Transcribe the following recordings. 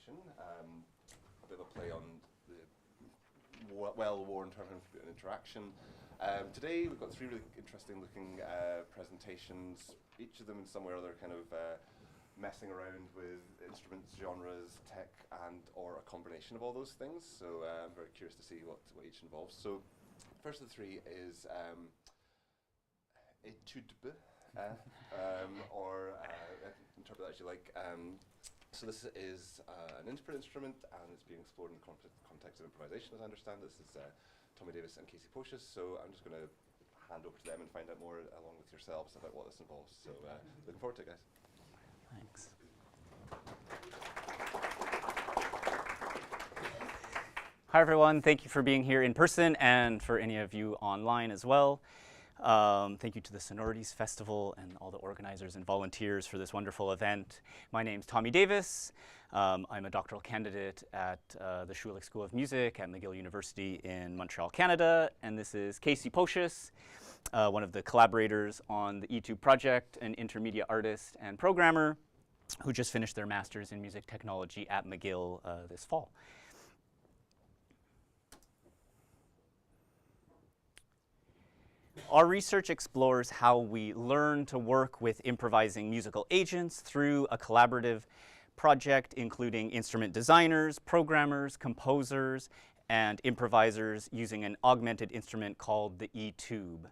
improvisation, a bit of a play on the well-worn term of interaction. Today we've got three really interesting looking presentations, each of them in some way or other kind of messing around with instruments, genres, tech, and or a combination of all those things. So I'm very curious to see what each involves. So first of the three is étude, or interpret that as you like. So this is an infra-instrument, and it's being explored in the context of improvisation, as I understand. This is Tommy Davis and Kasey Pocius, so I'm just going to hand over to them and find out more along with yourselves about what this involves. So looking forward to it, guys. Thanks. Hi, everyone. Thank you for being here in person and for any of you online as well. Thank you to the Sonorities Festival and all the organizers and volunteers for this wonderful event. My name's Tommy Davis. I'm a doctoral candidate at the Schulich School of Music at McGill University in Montreal, Canada. And this is Kasey Pocius, one of the collaborators on the eTube project, an intermediate artist and programmer who just finished their master's in music technology at McGill this fall. Our research explores how we learn to work with improvising musical agents through a collaborative project including instrument designers, programmers, composers, and improvisers using an augmented instrument called the eTube.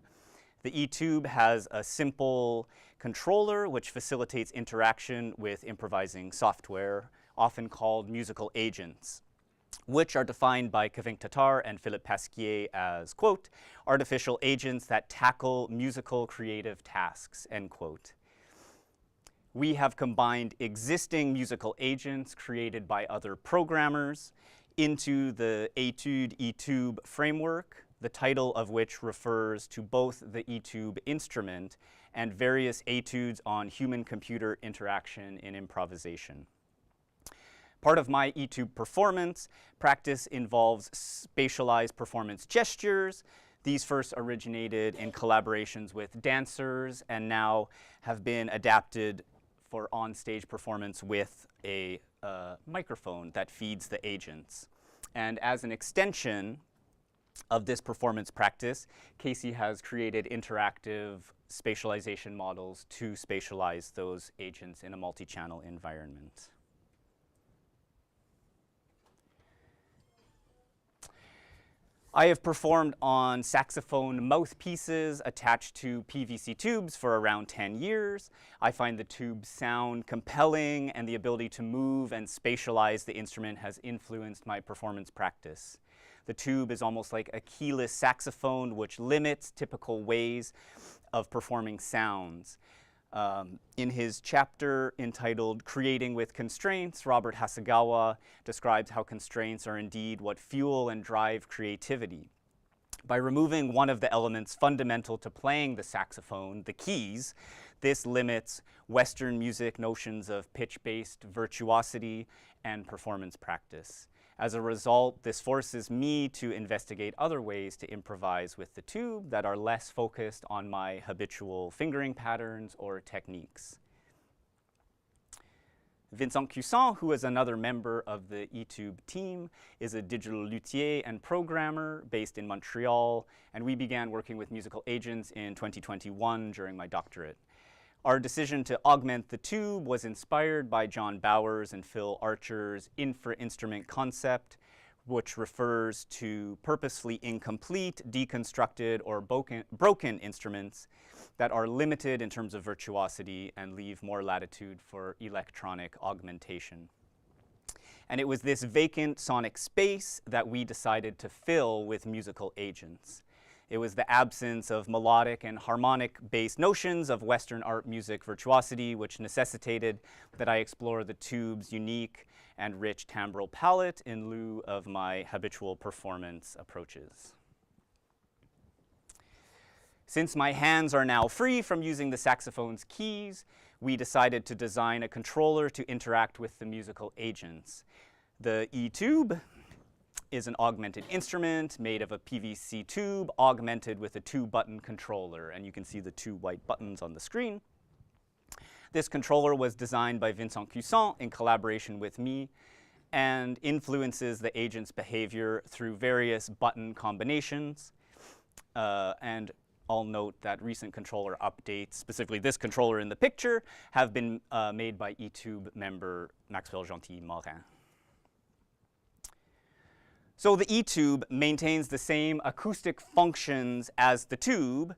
The eTube has a simple controller which facilitates interaction with improvising software, often called musical agents, which are defined by Kavink Tatar and Philippe Pasquier as, quote, artificial agents that tackle musical creative tasks, end quote. We have combined existing musical agents created by other programmers into the Etude eTube framework, the title of which refers to both the eTube instrument and various etudes on human-computer interaction in improvisation. Part of my eTube performance practice involves spatialized performance gestures. These first originated in collaborations with dancers and now have been adapted for on-stage performance with a microphone that feeds the agents. And as an extension of this performance practice, Kasey has created interactive spatialization models to spatialize those agents in a multi-channel environment. I have performed on saxophone mouthpieces attached to PVC tubes for around 10 years. I find the tube sound compelling, and the ability to move and spatialize the instrument has influenced my performance practice. The tube is almost like a keyless saxophone, which limits typical ways of performing sounds. In his chapter entitled Creating with Constraints, Robert Hasegawa describes how constraints are indeed what fuel and drive creativity. By removing one of the elements fundamental to playing the saxophone, the keys, this limits Western music notions of pitch-based virtuosity and performance practice. As a result, this forces me to investigate other ways to improvise with the tube that are less focused on my habitual fingering patterns or techniques. Vincent Cusson, who is another member of the eTube team, is a digital luthier and programmer based in Montreal, and we began working with musical agents in 2021 during my doctorate. Our decision to augment the tube was inspired by John Bowers and Phil Archer's infra-instrument concept, which refers to purposefully incomplete, deconstructed, or broken instruments that are limited in terms of virtuosity and leave more latitude for electronic augmentation. And it was this vacant sonic space that we decided to fill with musical agents. It was the absence of melodic and harmonic-based notions of Western art music virtuosity which necessitated that I explore the tube's unique and rich timbral palette in lieu of my habitual performance approaches. Since my hands are now free from using the saxophone's keys, we decided to design a controller to interact with the musical agents. The eTube is an augmented instrument made of a PVC tube augmented with a 2-button controller, and you can see the 2 white buttons on the screen. This controller was designed by Vincent Cusson in collaboration with me, and influences the agent's behavior through various button combinations. And I'll note that recent controller updates, specifically this controller in the picture, have been made by eTube member Maxwell Gentil-Morin. So the eTube maintains the same acoustic functions as the tube,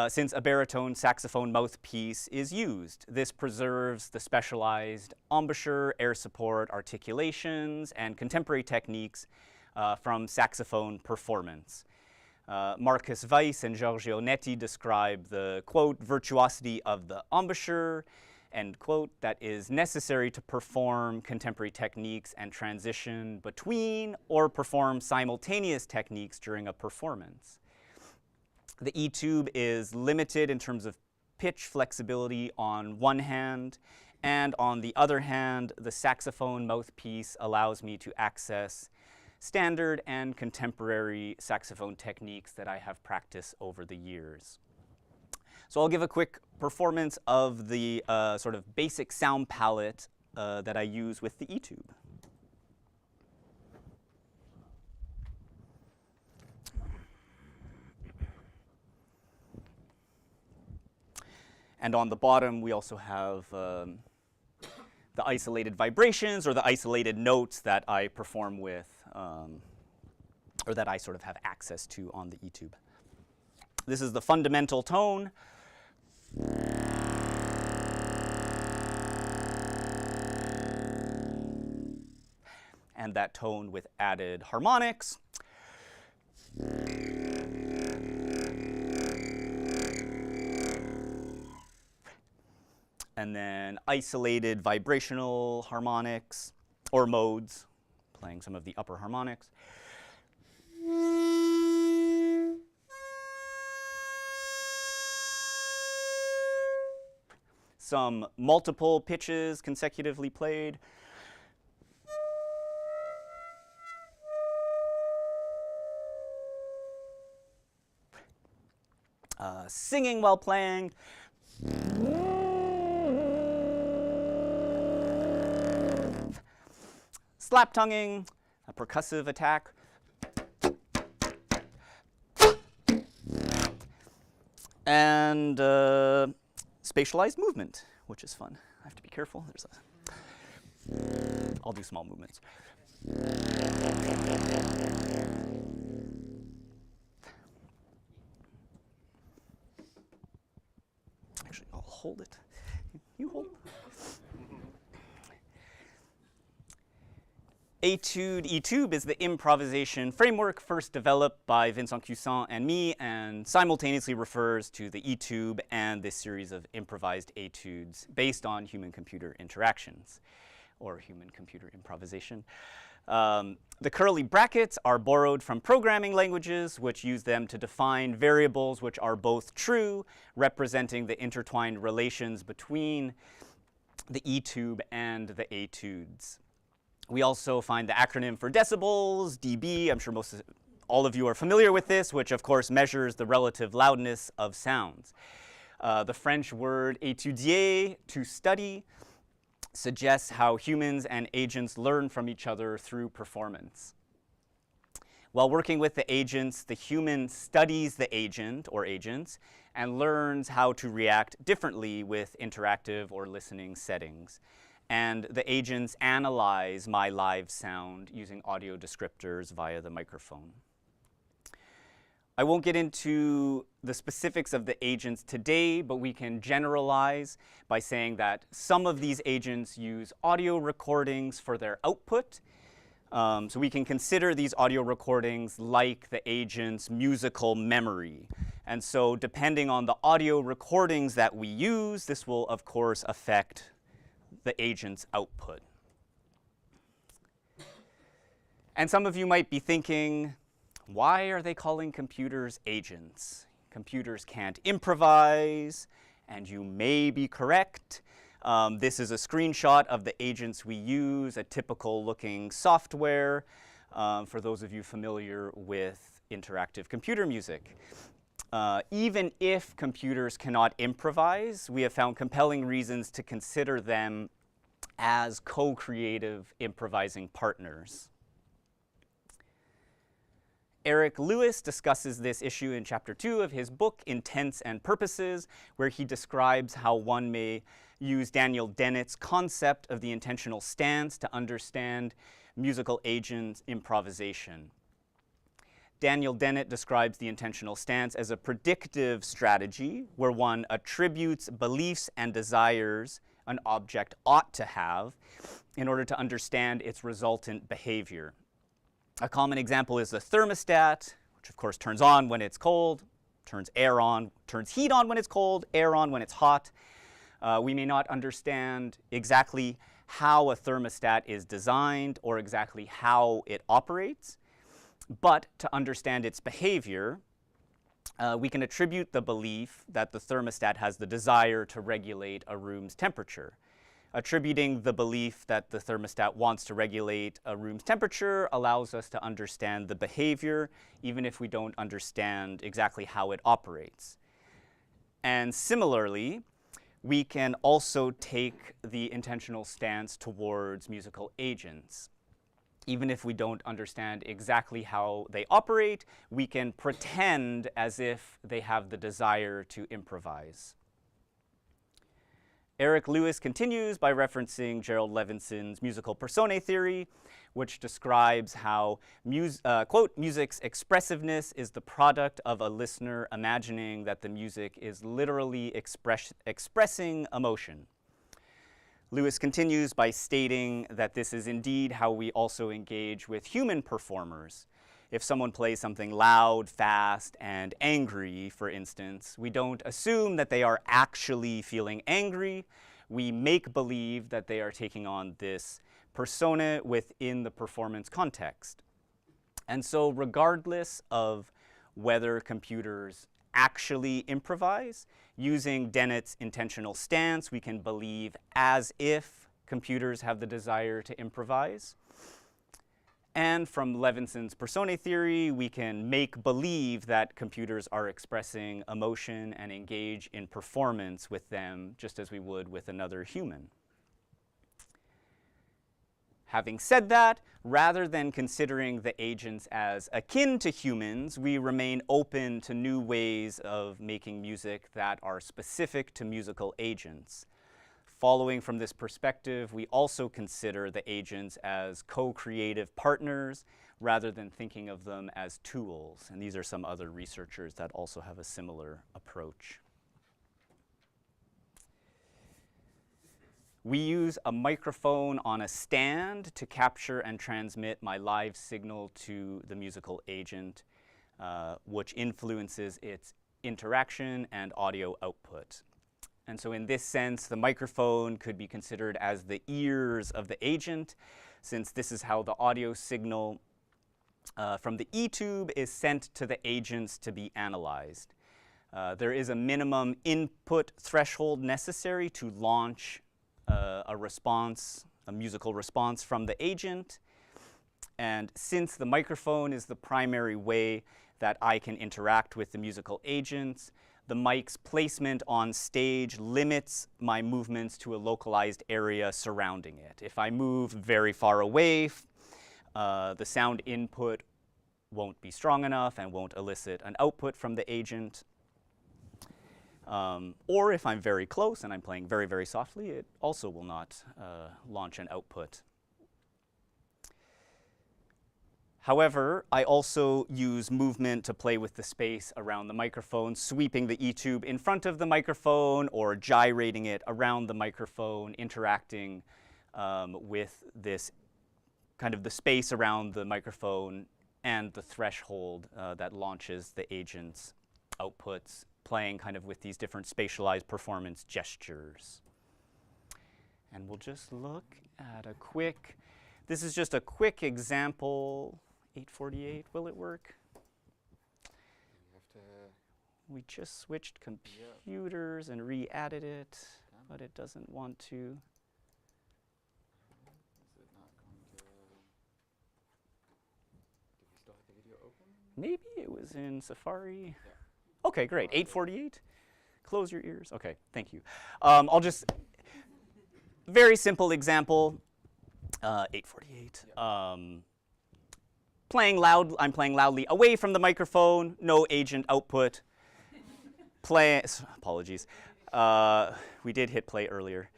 since a baritone saxophone mouthpiece is used. This preserves the specialized embouchure, air support, articulations, and contemporary techniques from saxophone performance. Marcus Weiss and Giorgio Netti describe the, quote, virtuosity of the embouchure, end quote, that is necessary to perform contemporary techniques and transition between or perform simultaneous techniques during a performance. The eTube is limited in terms of pitch flexibility on one hand, and on the other hand, the saxophone mouthpiece allows me to access standard and contemporary saxophone techniques that I have practiced over the years. So I'll give a quick performance of the sort of basic sound palette that I use with the eTube. And on the bottom, we also have the isolated vibrations or the isolated notes that I perform with, or that I sort of have access to on the eTube. This is the fundamental tone. And that tone with added harmonics. And then isolated vibrational harmonics, or modes, playing some of the upper harmonics. Some multiple pitches consecutively played. Singing while playing. Slap tonguing, a percussive attack. And spatialized movement, which is fun. I have to be careful. I'll do small movements. Actually, I'll hold it. You hold it. eTube is the improvisation framework first developed by Vincent Cusson and me, and simultaneously refers to the eTube and this series of improvised etudes based on human-computer interactions, or human-computer improvisation. The curly brackets are borrowed from programming languages, which use them to define variables which are both true, representing the intertwined relations between the eTube and the etudes. We also find the acronym for decibels, dB. I'm sure all of you are familiar with this, which of course measures the relative loudness of sounds. The French word étudier, to study, suggests how humans and agents learn from each other through performance. While working with the agents, the human studies the agent or agents and learns how to react differently with interactive or listening settings. And the agents analyze my live sound using audio descriptors via the microphone. I won't get into the specifics of the agents today, but we can generalize by saying that some of these agents use audio recordings for their output. So we can consider these audio recordings like the agent's musical memory. And so depending on the audio recordings that we use, this will of course affect the agent's output. And some of you might be thinking, why are they calling computers agents? Computers can't improvise, and you may be correct. This is a screenshot of the agents we use, a typical looking software, for those of you familiar with interactive computer music. Even if computers cannot improvise, we have found compelling reasons to consider them as co-creative improvising partners. Eric Lewis discusses this issue in chapter 2 of his book, Intents and Purposes, where he describes how one may use Daniel Dennett's concept of the intentional stance to understand musical agent improvisation. Daniel Dennett describes the intentional stance as a predictive strategy where one attributes beliefs and desires an object ought to have in order to understand its resultant behavior. A common example is the thermostat, which of course turns on when it's cold, turns heat on when it's cold, air on when it's hot. We may not understand exactly how a thermostat is designed or exactly how it operates, but to understand its behavior, we can attribute the belief that the thermostat has the desire to regulate a room's temperature. Attributing the belief that the thermostat wants to regulate a room's temperature allows us to understand the behavior, even if we don't understand exactly how it operates. And similarly, we can also take the intentional stance towards musical agents. Even if we don't understand exactly how they operate, we can pretend as if they have the desire to improvise. Eric Lewis continues by referencing Gerald Levinson's musical personae theory, which describes how, quote, music's expressiveness is the product of a listener imagining that the music is literally expressing emotion. Lewis continues by stating that this is indeed how we also engage with human performers. If someone plays something loud, fast, and angry, for instance, we don't assume that they are actually feeling angry. We make believe that they are taking on this persona within the performance context. And so regardless of whether computers actually improvise, using Dennett's intentional stance, we can believe as if computers have the desire to improvise. And from Levinson's personae theory, we can make believe that computers are expressing emotion and engage in performance with them just as we would with another human. Having said that, rather than considering the agents as akin to humans, we remain open to new ways of making music that are specific to musical agents. Following from this perspective, we also consider the agents as co-creative partners rather than thinking of them as tools. And these are some other researchers that also have a similar approach. We use a microphone on a stand to capture and transmit my live signal to the musical agent, which influences its interaction and audio output. And so in this sense, the microphone could be considered as the ears of the agent, since this is how the audio signal from the E-tube is sent to the agents to be analyzed. There is a minimum input threshold necessary to launch a response, a musical response from the agent. And since the microphone is the primary way that I can interact with the musical agents, the mic's placement on stage limits my movements to a localized area surrounding it. If I move very far away, the sound input won't be strong enough and won't elicit an output from the agent. Or if I'm very close and I'm playing very, very softly, it also will not launch an output. However, I also use movement to play with the space around the microphone, sweeping the E-tube in front of the microphone or gyrating it around the microphone, interacting with this kind of the space around the microphone and the threshold that launches the agent's outputs, playing kind of with these different spatialized performance gestures. And we'll just look at a quick, this is just a quick example. 848, will it work? We just switched computers and re-added it, but it doesn't want to. Is it not going to? Did you still have the video open? Maybe it was in Safari. Yeah. Okay, great. 848. Close your ears. Okay, thank you. I'll just. very simple example, 848. I'm playing loudly away from the microphone, no agent output. Apologies. We did hit play earlier.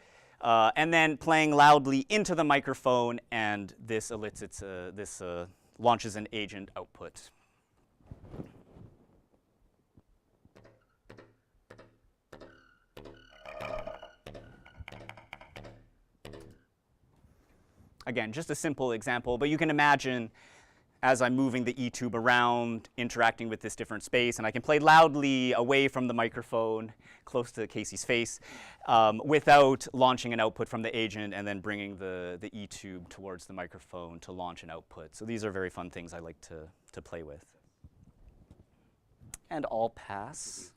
And then playing loudly into the microphone, and this elicits launches an agent output. Again, just a simple example, but you can imagine as I'm moving the E-tube around, interacting with this different space, and I can play loudly away from the microphone, close to Kasey's face, without launching an output from the agent and then bringing the E-tube towards the microphone to launch an output. So these are very fun things I like to play with. And I'll pass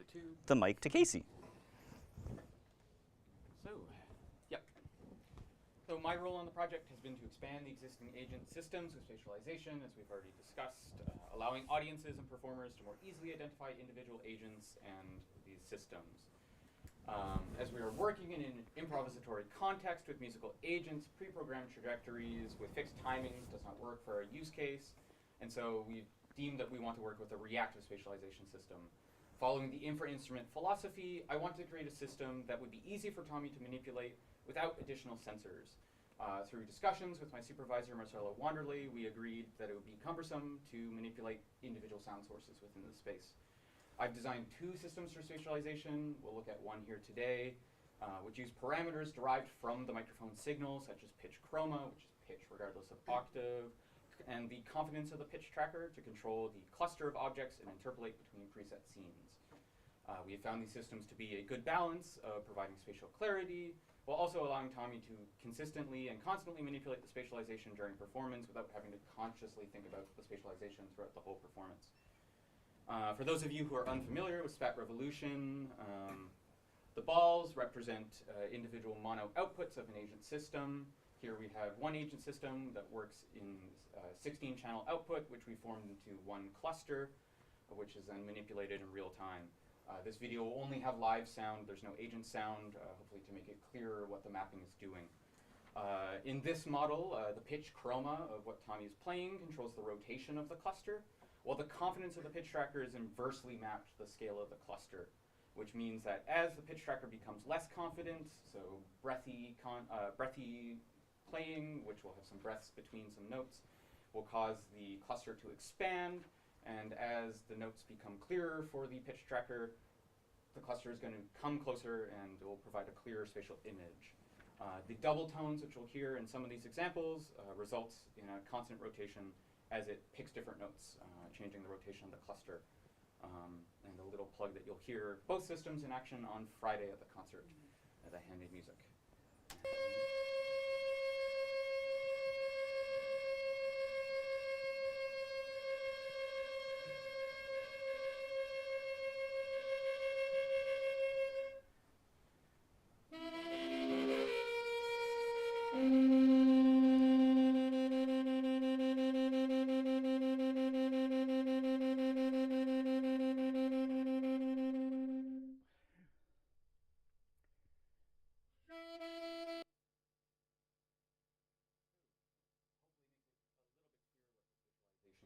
the mic to Kasey. So my role on the project has been to expand the existing agent systems with spatialization, as we've already discussed, allowing audiences and performers to more easily identify individual agents and these systems. As we are working in an improvisatory context with musical agents, pre-programmed trajectories with fixed timings does not work for our use case, and so we've deemed that we want to work with a reactive spatialization system. Following the infra-instrument philosophy, I wanted to create a system that would be easy for Tommy to manipulate without additional sensors. Through discussions with my supervisor, Marcelo Wanderley, we agreed that it would be cumbersome to manipulate individual sound sources within the space. I've designed 2 systems for spatialization. We'll look at one here today, which use parameters derived from the microphone signal, such as pitch chroma, which is pitch regardless of octave, and the confidence of the pitch tracker to control the cluster of objects and interpolate between preset scenes. We have found these systems to be a good balance of providing spatial clarity, while also allowing Tommy to consistently and constantly manipulate the spatialization during performance without having to consciously think about the spatialization throughout the whole performance. For those of you who are unfamiliar with Spat Revolution, the balls represent individual mono outputs of an agent system. Here we have one agent system that works in 16-channel output, which we formed into one cluster, which is then manipulated in real time. This video will only have live sound. There's no agent sound, hopefully to make it clearer what the mapping is doing. In this model, the pitch chroma of what Tommy is playing controls the rotation of the cluster, while the confidence of the pitch tracker is inversely mapped to the scale of the cluster, which means that as the pitch tracker becomes less confident, so breathy playing, which will have some breaths between some notes, will cause the cluster to expand. And as the notes become clearer for the pitch tracker, the cluster is going to come closer and it will provide a clearer spatial image. The double tones, which you'll hear in some of these examples, results in a constant rotation as it picks different notes, changing the rotation of the cluster. And a little plug that you'll hear both systems in action on Friday at the concert at the Handmade Music.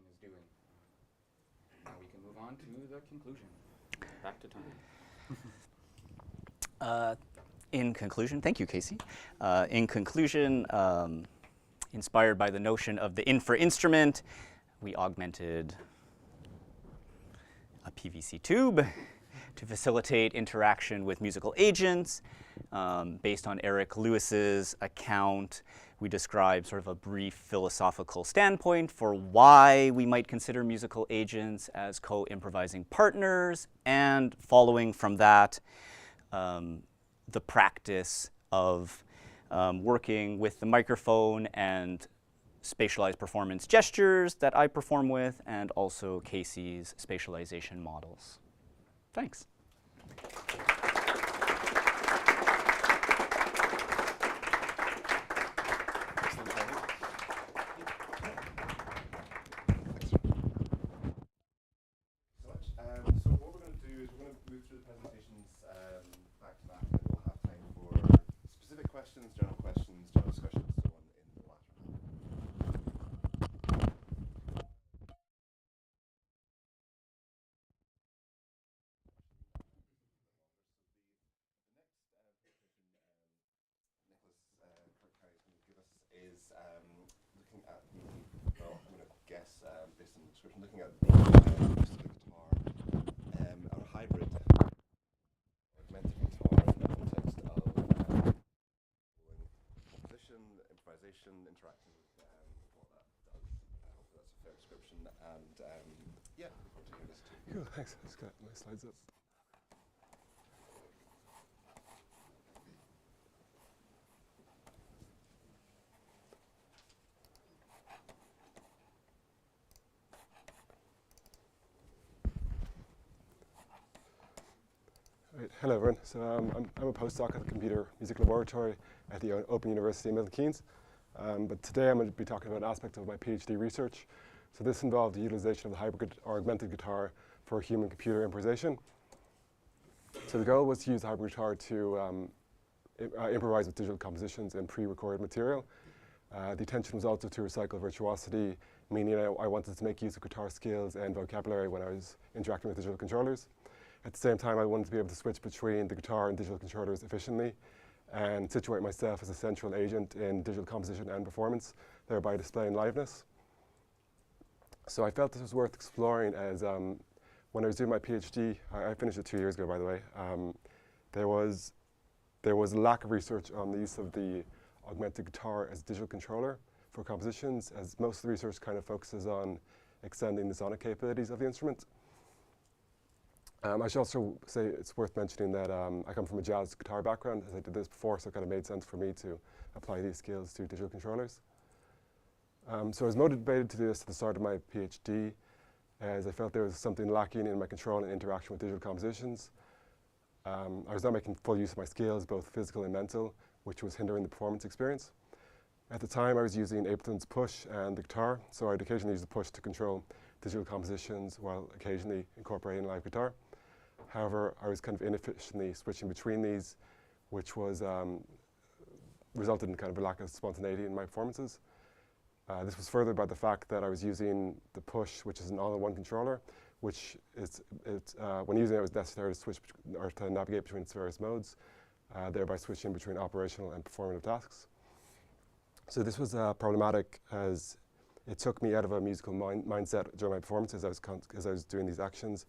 Is doing. Now we can move on to the conclusion. Back to Tommy. In conclusion, thank you, Kasey. In conclusion, inspired by the notion of the infra-instrument, we augmented a PVC tube to facilitate interaction with musical agents. Based on Eric Lewis's account, we describe sort of a brief philosophical standpoint for why we might consider musical agents as co-improvising partners, and following from that, the practice of working with the microphone and spatialized performance gestures that I perform with, and also Kasey's spatialization models. Thanks. So what we're going to do is we're going to move through the presentations back to back, and we'll have time for specific questions presentations, general questions, general discussions, so on in the latter. Kirk-Canny is going to give us is looking at the, well, I'm going to guess based on the description, looking at the acoustic guitar or hybrid augmented guitar in the context of composition, improvisation, interacting with what that does. Hopefully that's a fair description. And yeah, look forward to hearing this too. Cool, thanks. Let's get my slides up. Right, hello everyone. So I'm a postdoc at the Computer Music Laboratory at the Open University in Milton Keynes. But today I'm going to be talking about an aspect of my PhD research. So this involved the utilization of the hybrid or augmented guitar for human-computer improvisation. So the goal was to use the hybrid guitar to improvise with digital compositions in pre-recorded material. The intention was also to recycle virtuosity, meaning I wanted to make use of guitar skills and vocabulary when I was interacting with digital controllers. At the same time, I wanted to be able to switch between the guitar and digital controllers efficiently and situate myself as a central agent in digital composition and performance, thereby displaying liveness. So I felt this was worth exploring as when I was doing my PhD, I finished it 2 years ago, by the way, there was a lack of research on the use of the augmented guitar as a digital controller for compositions, as most of the research kind of focuses on extending the sonic capabilities of the instrument. I should also say it's worth mentioning that I come from a jazz guitar background, as I did this before, so it kind of made sense for me to apply these skills to digital controllers. So I was motivated to do this at the start of my PhD, as I felt there was something lacking in my control and interaction with digital compositions. I was not making full use of my skills, both physical and mental, which was hindering the performance experience. At the time, I was using Ableton's push and the guitar, so I'd occasionally use the push to control digital compositions while occasionally incorporating live guitar. However, I was kind of inefficiently switching between these, which was resulted in kind of a lack of spontaneity in my performances. This was furthered by the fact that I was using the push, which is an all-in-one controller, which is when using it, it was necessary to switch or to navigate between its various modes, thereby switching between operational and performative tasks. So this was problematic as it took me out of a musical mindset during my performances as I was doing these actions.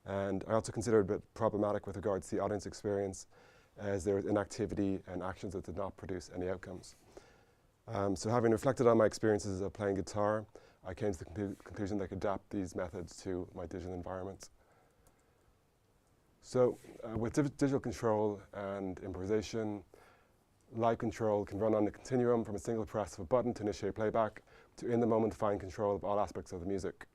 And I also considered it a bit problematic with regards to the audience experience, as there was inactivity and actions that did not produce any outcomes. So having reflected on my experiences of playing guitar, I came to the conclusion that I could adapt these methods to my digital environment. So with digital control and improvisation, live control can run on a continuum from a single press of a button to initiate playback to in-the-moment fine control of all aspects of the music.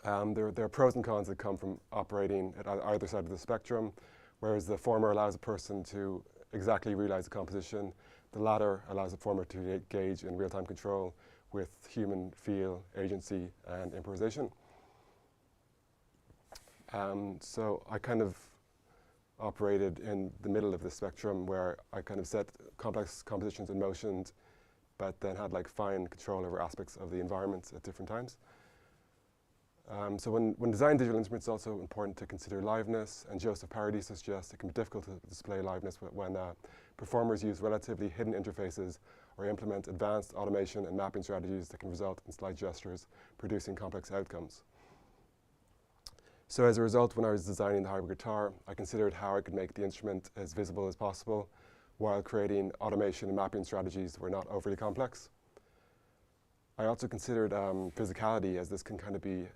There are pros and cons that come from operating at either side of the spectrum, whereas the former allows a person to exactly realize the composition, the latter allows the former to engage in real-time control with human feel, agency, and improvisation. So I kind of operated in the middle of the spectrum where I kind of set complex compositions in motion, but then had like fine control over aspects of the environment at different times. So when designing digital instruments, it's also important to consider liveness, and Joseph Parody suggests it can be difficult to display liveness when performers use relatively hidden interfaces or implement advanced automation and mapping strategies that can result in slight gestures, producing complex outcomes. So as a result, when I was designing the hybrid guitar, I considered how I could make the instrument as visible as possible while creating automation and mapping strategies that were not overly complex. I also considered physicality, as this can kind of be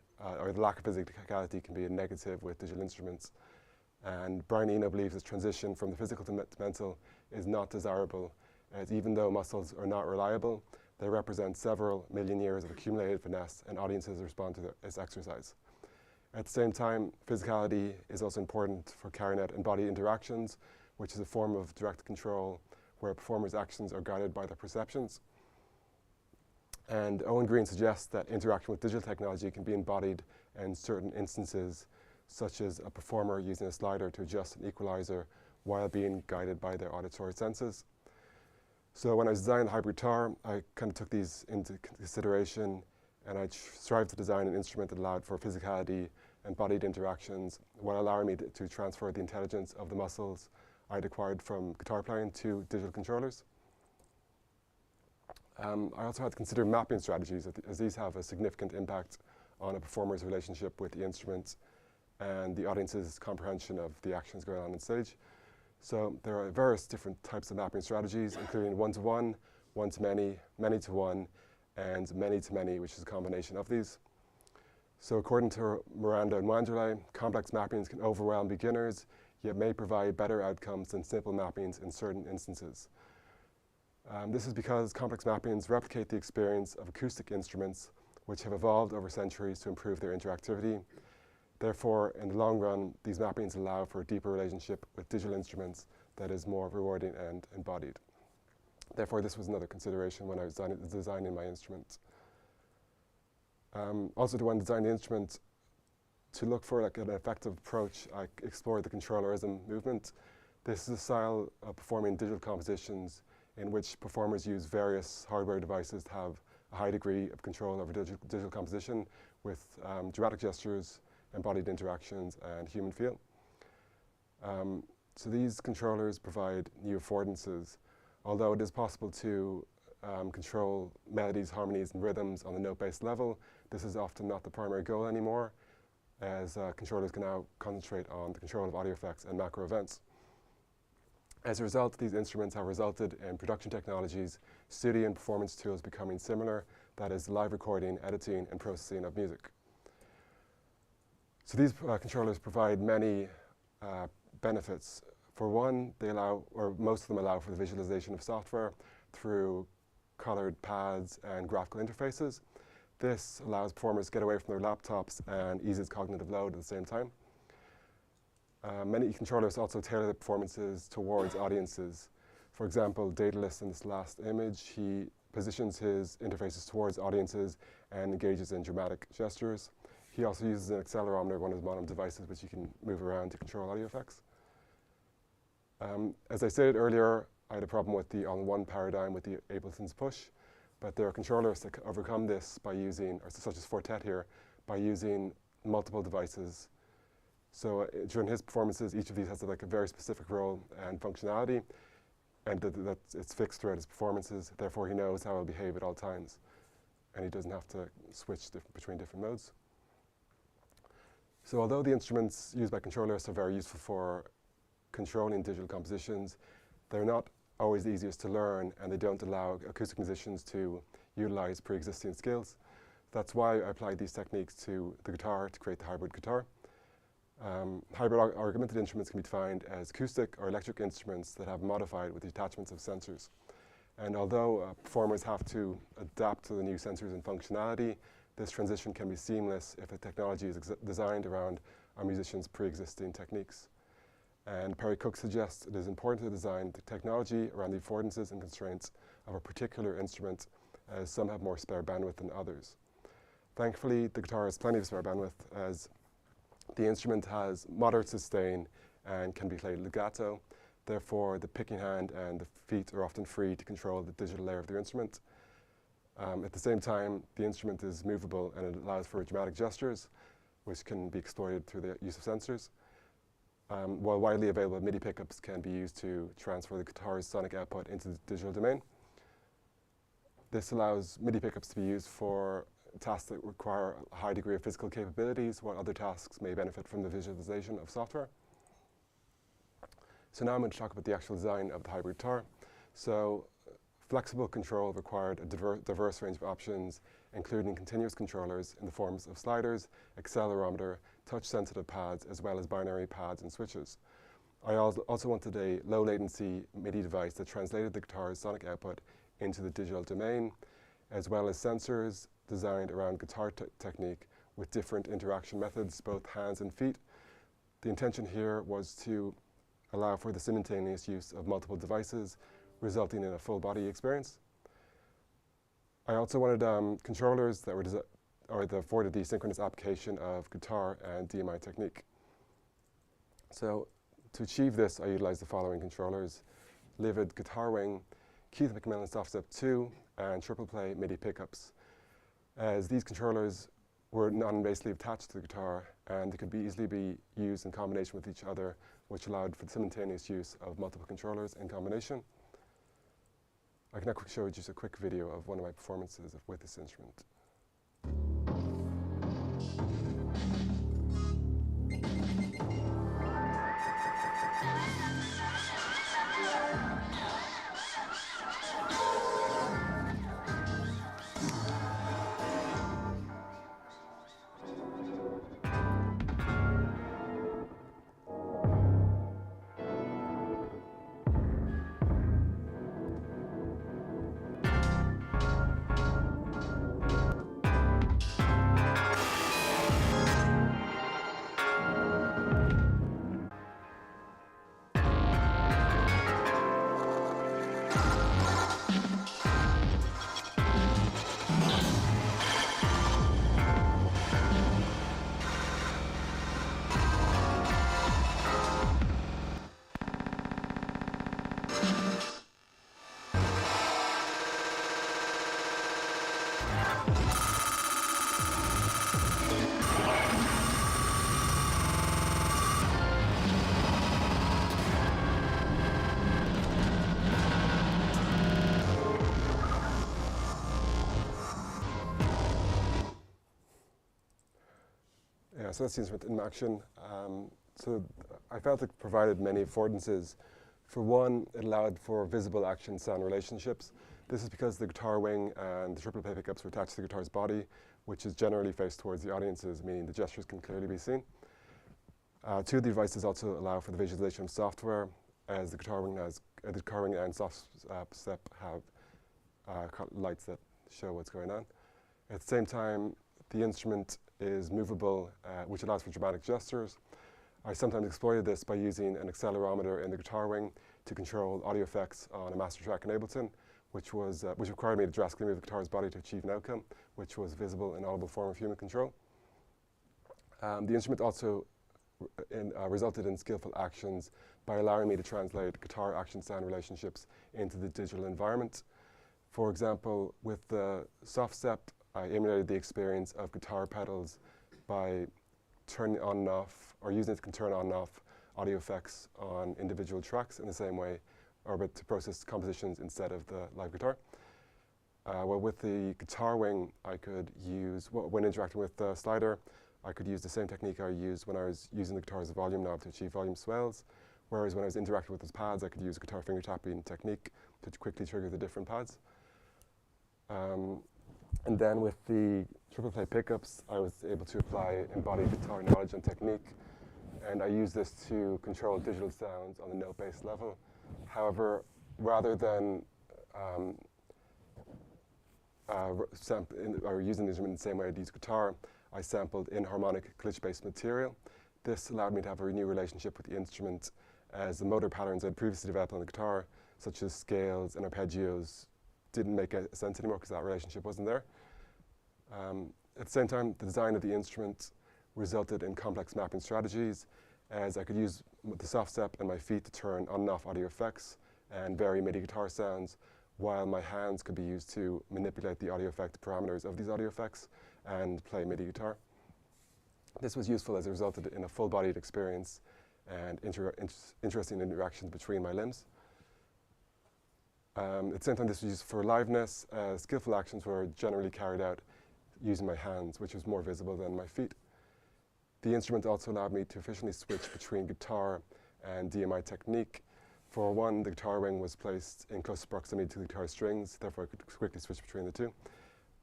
or the lack of physicality can be a negative with digital instruments. And Brian Eno believes this transition from the physical to mental is not desirable, as even though muscles are not reliable, they represent several million years of accumulated finesse, and audiences respond to this exercise. At the same time, physicality is also important for carrying out embodied interactions, which is a form of direct control where a performer's actions are guided by their perceptions. And Owen Green suggests that interaction with digital technology can be embodied in certain instances, such as a performer using a slider to adjust an equalizer while being guided by their auditory senses. So when I was designing the hybrid guitar, I kind of took these into consideration, and I strived to design an instrument that allowed for physicality and bodied interactions while allowing me to transfer the intelligence of the muscles I'd acquired from guitar playing to digital controllers. I also had to consider mapping strategies, as these have a significant impact on a performer's relationship with the instrument and the audience's comprehension of the actions going on stage. So there are various different types of mapping strategies, including one-to-one, one-to-many, many-to-one, and many-to-many, which is a combination of these. So according to Miranda and Wanderlei, complex mappings can overwhelm beginners, yet may provide better outcomes than simple mappings in certain instances. This is because complex mappings replicate the experience of acoustic instruments, which have evolved over centuries to improve their interactivity. Therefore, in the long run, these mappings allow for a deeper relationship with digital instruments that is more rewarding and embodied. Therefore, this was another consideration when I was designing my instrument. Also, when designing the instrument, to look for an effective approach, I explored the controllerism movement. This is a style of performing digital compositions in which performers use various hardware devices to have a high degree of control over digital composition with dramatic gestures, embodied interactions, and human feel. So these controllers provide new affordances. Although it is possible to control melodies, harmonies, and rhythms on the note-based level, this is often not the primary goal anymore, as controllers can now concentrate on the control of audio effects and macro events. As a result, these instruments have resulted in production technologies, studio and performance tools becoming similar, that is, live recording, editing, and processing of music. So these controllers provide many benefits. For one, they allow, or most of them allow, for the visualization of software through colored pads and graphical interfaces. This allows performers to get away from their laptops and eases cognitive load at the same time. Many controllers also tailor their performances towards audiences. For example, Daedalus in this last image, he positions his interfaces towards audiences and engages in dramatic gestures. He also uses an accelerometer, one of his modem devices, which you can move around to control audio effects. As I stated earlier, I had a problem with the all-in-one paradigm with the Ableton's push, but there are controllers that overcome this by using, or such as Fortet here, by using multiple devices. So during his performances, each of these has a very specific role and functionality, and that it's fixed throughout his performances. Therefore, he knows how it will behave at all times, and he doesn't have to switch between different modes. So although the instruments used by controllers are very useful for controlling digital compositions, they're not always the easiest to learn, and they don't allow acoustic musicians to utilize pre-existing skills. That's why I applied these techniques to the guitar to create the hybrid guitar. Hybrid augmented instruments can be defined as acoustic or electric instruments that have modified with the attachments of sensors. And although performers have to adapt to the new sensors and functionality, this transition can be seamless if the technology is designed around our musicians' pre-existing techniques. And Perry Cook suggests it is important to design the technology around the affordances and constraints of a particular instrument, as some have more spare bandwidth than others. Thankfully, the guitar has plenty of spare bandwidth, as the instrument has moderate sustain and can be played legato. Therefore, the picking hand and the feet are often free to control the digital layer of the instrument. At the same time, the instrument is movable and it allows for dramatic gestures, which can be exploited through the use of sensors. While widely available MIDI pickups can be used to transfer the guitar's sonic output into the digital domain. This allows MIDI pickups to be used for tasks that require a high degree of physical capabilities, while other tasks may benefit from the visualization of software. So now I'm going to talk about the actual design of the hybrid guitar. So flexible control required a diverse range of options, including continuous controllers in the forms of sliders, accelerometer, touch-sensitive pads, as well as binary pads and switches. I also wanted a low-latency MIDI device that translated the guitar's sonic output into the digital domain, as well as sensors designed around guitar technique with different interaction methods, both hands and feet. The intention here was to allow for the simultaneous use of multiple devices, resulting in a full body experience. I also wanted controllers that afforded the synchronous application of guitar and DMI technique. So to achieve this, I utilized the following controllers: Livid Guitar Wing Keith McMillan Soft Step 2, and Triple Play MIDI pickups. As these controllers were non-invasively attached to the guitar, and they could easily be used in combination with each other, which allowed for the simultaneous use of multiple controllers in combination. I can now show you just a quick video of one of my performances with this instrument. Yeah, so that's the instrument in action. So I felt it provided many affordances. For one, it allowed for visible action-sound relationships. This is because the guitar wing and the triple play pickups were attached to the guitar's body, which is generally faced towards the audiences, meaning the gestures can clearly be seen. Two of the devices also allow for the visualization of software, as the guitar wing and soft step have lights that show what's going on. At the same time, the instrument is movable, which allows for dramatic gestures. I sometimes exploited this by using an accelerometer in the guitar wing to control audio effects on a master track in Ableton, which required me to drastically move the guitar's body to achieve an outcome, which was visible in audible form of human control. The instrument also resulted in skillful actions by allowing me to translate guitar action-sound relationships into the digital environment. For example, with the soft step, I emulated the experience of guitar pedals by turning on and off, or using it to turn on and off audio effects on individual tracks in the same way, or to process compositions instead of the live guitar. Well, with the guitar wing, I could use, when interacting with the slider, I could use the same technique I used when I was using the guitar as a volume knob to achieve volume swells, whereas when I was interacting with those pads, I could use a guitar finger tapping technique to quickly trigger the different pads. And then with the triple play pickups, I was able to apply embodied guitar knowledge and technique, and I use this to control digital sounds on the note-based level. However, rather than using the instrument in the same way I'd use guitar, I sampled inharmonic glitch-based material. This allowed me to have a new relationship with the instrument, as the motor patterns I'd previously developed on the guitar, such as scales and arpeggios, didn't make sense anymore because that relationship wasn't there. At the same time, the design of the instrument resulted in complex mapping strategies, as I could use the soft step and my feet to turn on and off audio effects and vary MIDI guitar sounds, while my hands could be used to manipulate the audio effect parameters of these audio effects and play MIDI guitar. This was useful as it resulted in a full-bodied experience and interesting interactions between my limbs. At the same time, this was used for liveness. Skillful actions were generally carried out using my hands, which was more visible than my feet. The instrument also allowed me to efficiently switch between guitar and DMI technique. For one, the guitar wing was placed in close proximity to the guitar strings, therefore I could quickly switch between the two,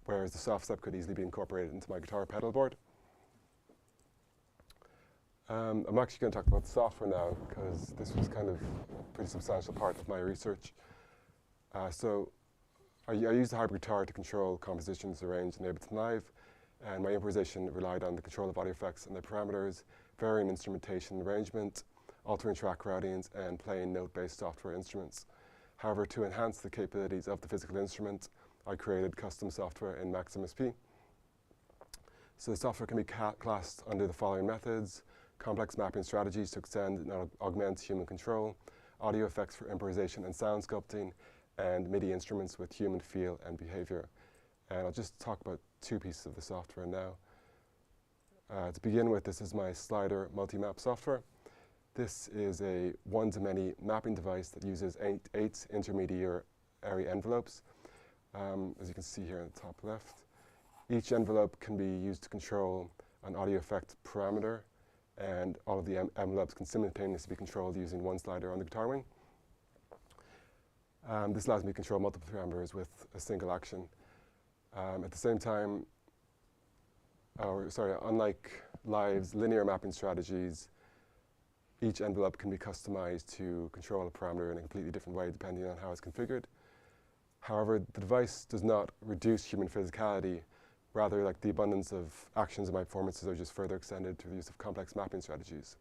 whereas the soft step could easily be incorporated into my guitar pedal board. I'm actually going to talk about the software now, because this was kind of a pretty substantial part of my research. So I used the hybrid guitar to control compositions arranged in Ableton Live, and my improvisation relied on the control of audio effects and their parameters, varying instrumentation arrangement, altering track routings, and playing note-based software instruments. However, to enhance the capabilities of the physical instrument, I created custom software in Maximus P. So the software can be classed under the following methods: complex mapping strategies to extend and augment human control, audio effects for improvisation and sound sculpting, and MIDI instruments with human feel and behavior. And I'll just talk about two pieces of the software now. To begin with, this is my slider multi-map software. This is a one-to-many mapping device that uses eight intermediary envelopes, as you can see here in the top left. Each envelope can be used to control an audio effect parameter, and all of the envelopes can simultaneously be controlled using one slider on the guitar wing. This allows me to control multiple parameters with a single action. At the same time, unlike Live's linear mapping strategies, each envelope can be customized to control a parameter in a completely different way depending on how it's configured. However, the device does not reduce human physicality. Rather, like the abundance of actions in my performances are just further extended through the use of complex mapping strategies.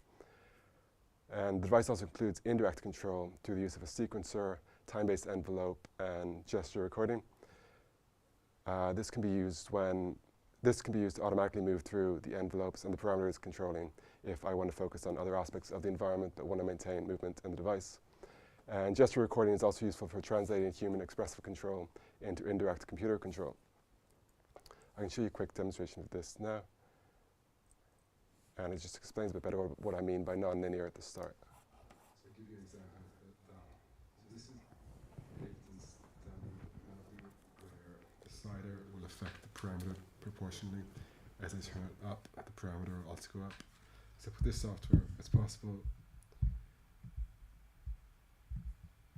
And the device also includes indirect control through the use of a sequencer, time-based envelope, and gesture recording. This can be used to automatically move through the envelopes and the parameters controlling if I want to focus on other aspects of the environment but want to maintain movement in the device. And gesture recording is also useful for translating human expressive control into indirect computer control. I can show you a quick demonstration of this now. And it just explains a bit better what I mean by non-linear at the start. So I'll give you an example of that. So this is Davison's mapping where the slider will affect the parameter proportionally. As I turn it up, the parameter will also go up. So with this software, it's possible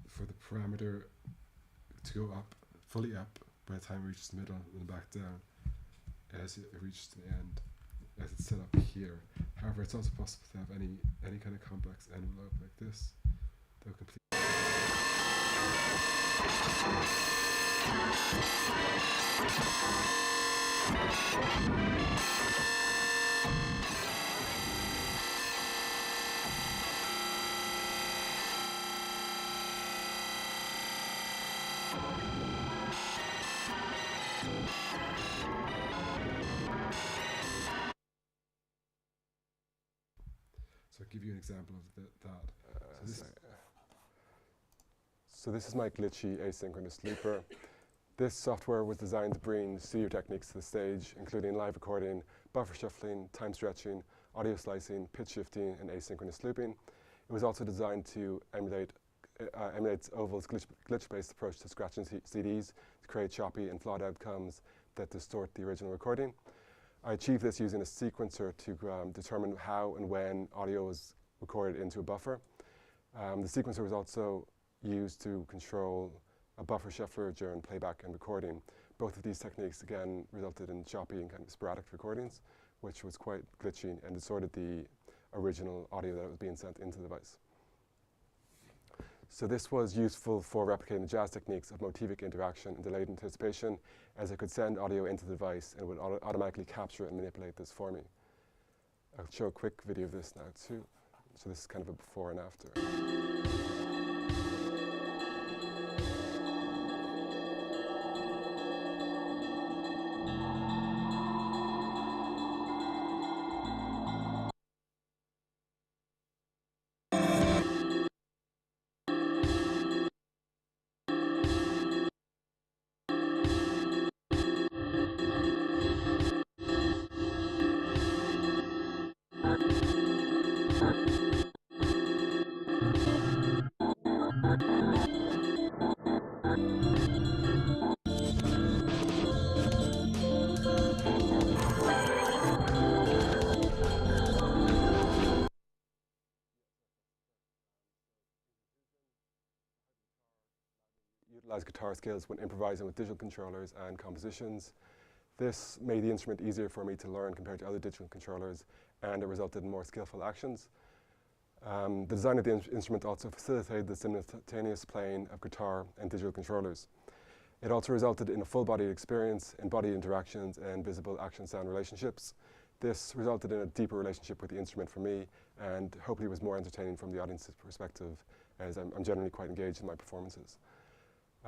for the parameter to go up, fully up, by the time it reaches the middle, and then back down as it reaches the end, as it's set up here. However, it's also possible to have any kind of complex envelope like this that will complete. So I'll give you an example of that. So this is my glitchy asynchronous looper. This software was designed to bring studio techniques to the stage, including live recording, buffer shuffling, time stretching, audio slicing, pitch shifting, and asynchronous looping. It was also designed to emulate Oval's glitch-based approach to scratching CDs to create choppy and flawed outcomes that distort the original recording. I achieved this using a sequencer to determine how and when audio was recorded into a buffer. The sequencer was also used to control a buffer shuffler during playback and recording. Both of these techniques, again, resulted in choppy and kind of sporadic recordings, which was quite glitchy and distorted the original audio that was being sent into the device. So this was useful for replicating the jazz techniques of motivic interaction and delayed anticipation, as I could send audio into the device and it would automatically capture and manipulate this for me. I'll show a quick video of this now too. So this is kind of a before and after. Utilize guitar skills when improvising with digital controllers and compositions. This made the instrument easier for me to learn compared to other digital controllers, and it resulted in more skillful actions. The design of the instrument also facilitated the simultaneous playing of guitar and digital controllers. It also resulted in a full-bodied experience, embodied interactions, and visible action-sound relationships. This resulted in a deeper relationship with the instrument for me, and hopefully was more entertaining from the audience's perspective, as I'm generally quite engaged in my performances.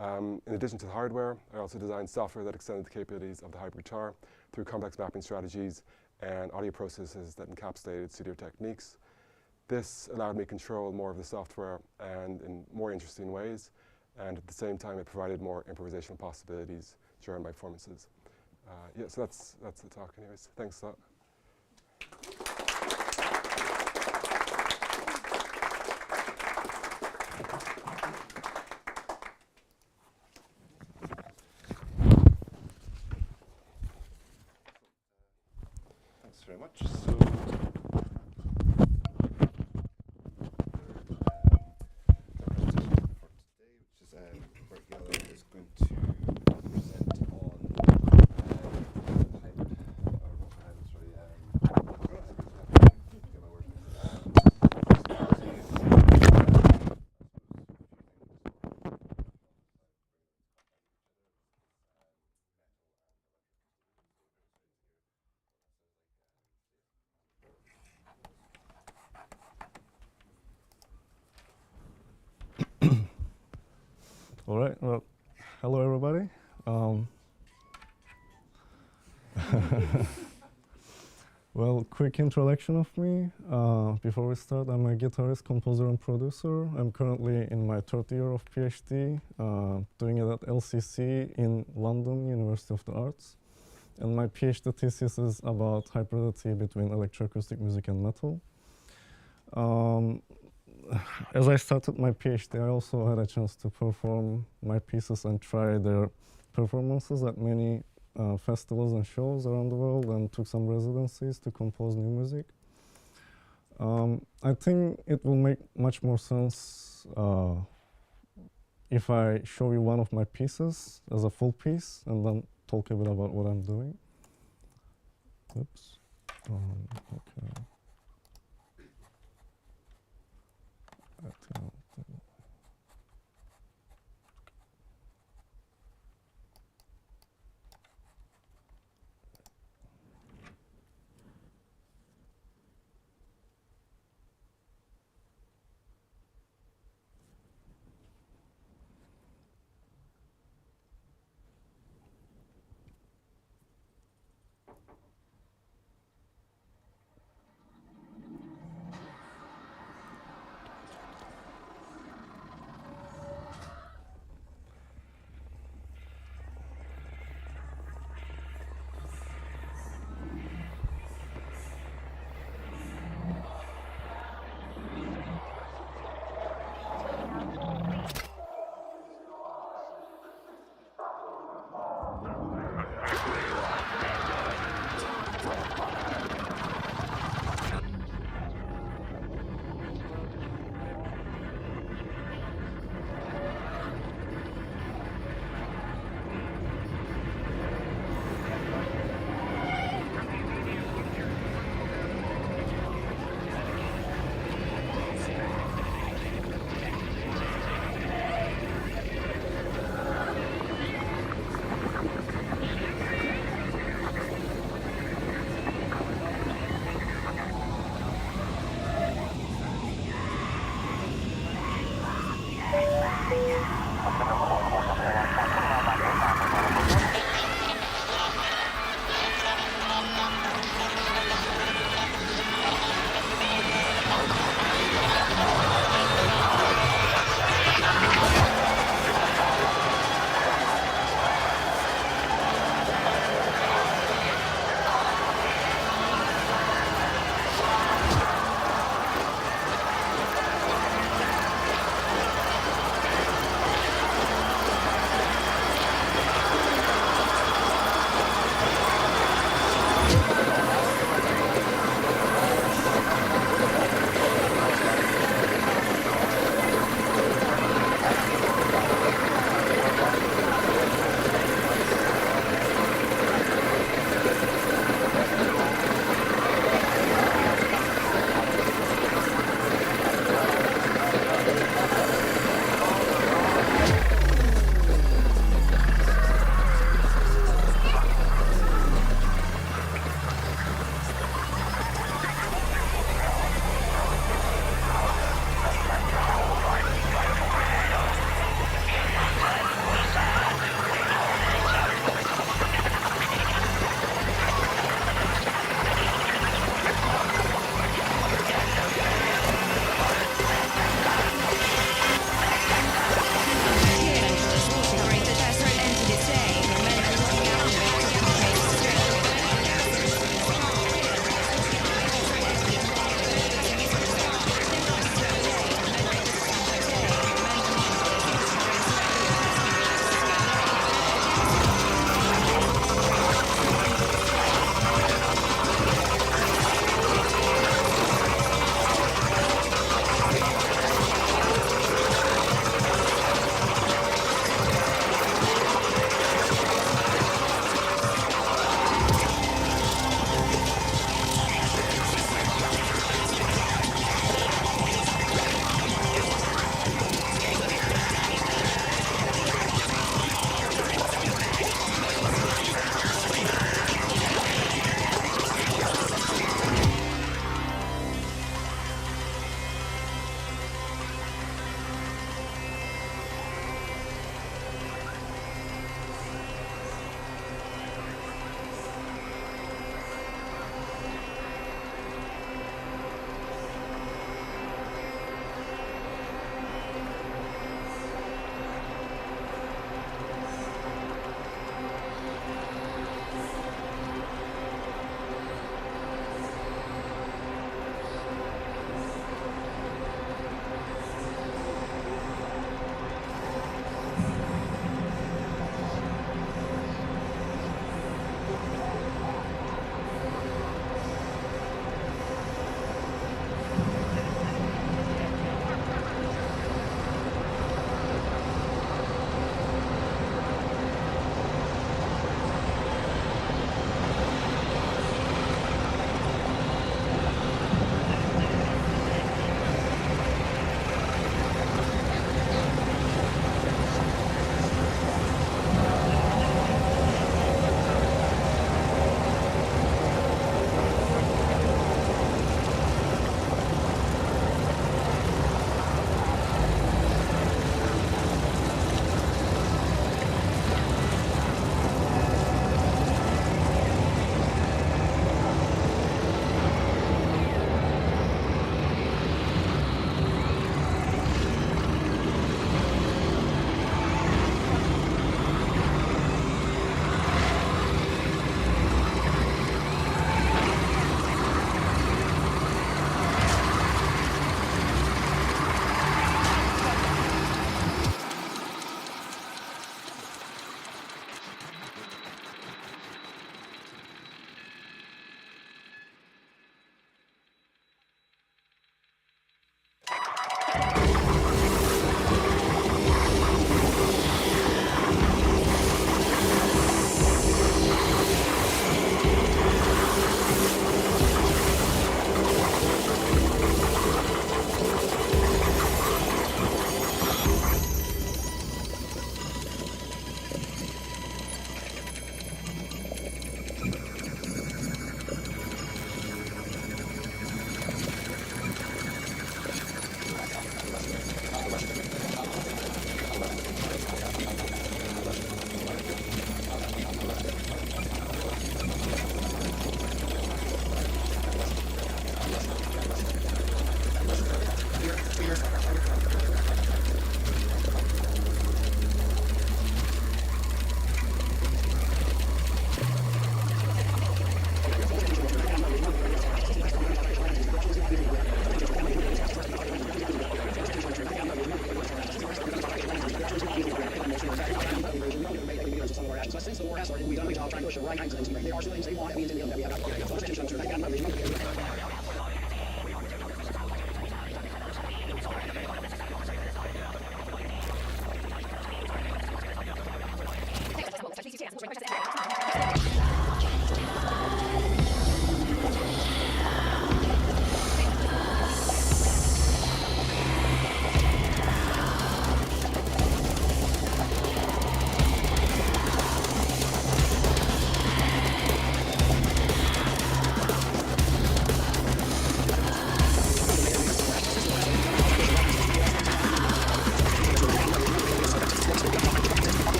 In addition to the hardware, I also designed software that extended the capabilities of the hybrid guitar through complex mapping strategies and audio processes that encapsulated studio techniques. This allowed me to control more of the software and in more interesting ways. and at the same time it provided more improvisational possibilities during my performances. Yeah, so that's the talk anyways. Thanks a lot. Thanks very much. So, Berk is going to present on hybrid, All right. Well, hello everybody. Well, quick introduction of me. Before we start, I'm a guitarist, composer, and producer. I'm currently in my third year of PhD, doing it at LCC in London, University of the Arts. And my PhD thesis is about hybridity between electroacoustic music and metal. As I started my PhD, I also had a chance to perform my pieces and try their performances at many festivals and shows around the world, and took some residencies to compose new music. I think it will make much more sense if I show you one of my pieces as a full piece and then talk a bit about what I'm doing. Oops. Okay.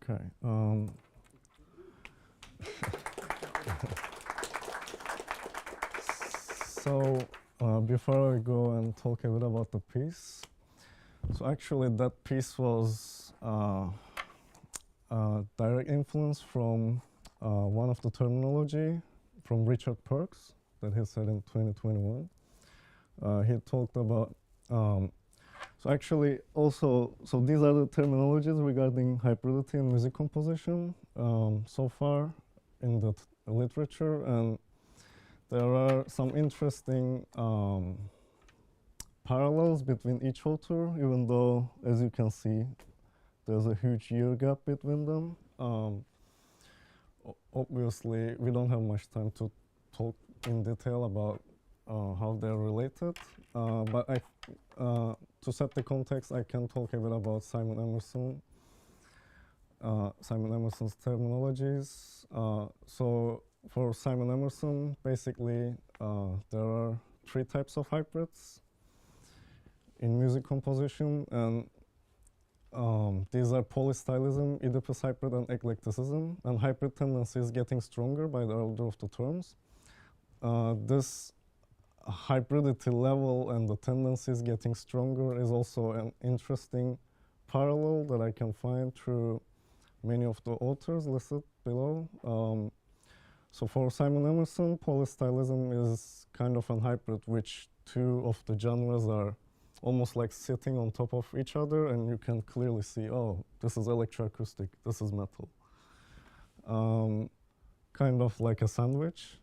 Okay. So before I go and talk a bit about the piece, so actually that piece was direct influence from one of the terminology from Richard Perks that he said in 2021. He talked about so actually also, so these are the terminologies regarding hybridity in music composition so far in the literature, and there are some interesting parallels between each author, even though, as you can see, there's a huge year gap between them. Obviously, we don't have much time to talk in detail about how they're related, but to set the context, I can talk a bit about Simon Emerson's terminologies. So for Simon Emerson, basically, there are 3 types of hybrids in music composition, and these are polystylism, Oedipus hybrid, and eclecticism, and hybrid tendency is getting stronger by the order of the terms. This hybridity level and the tendencies getting stronger is also an interesting parallel that I can find through many of the authors listed below. So for Simon Emerson, polystylism is kind of an hybrid, which 2 of the genres are almost like sitting on top of each other, and you can clearly see, oh, this is electroacoustic, this is metal. Kind of like a sandwich.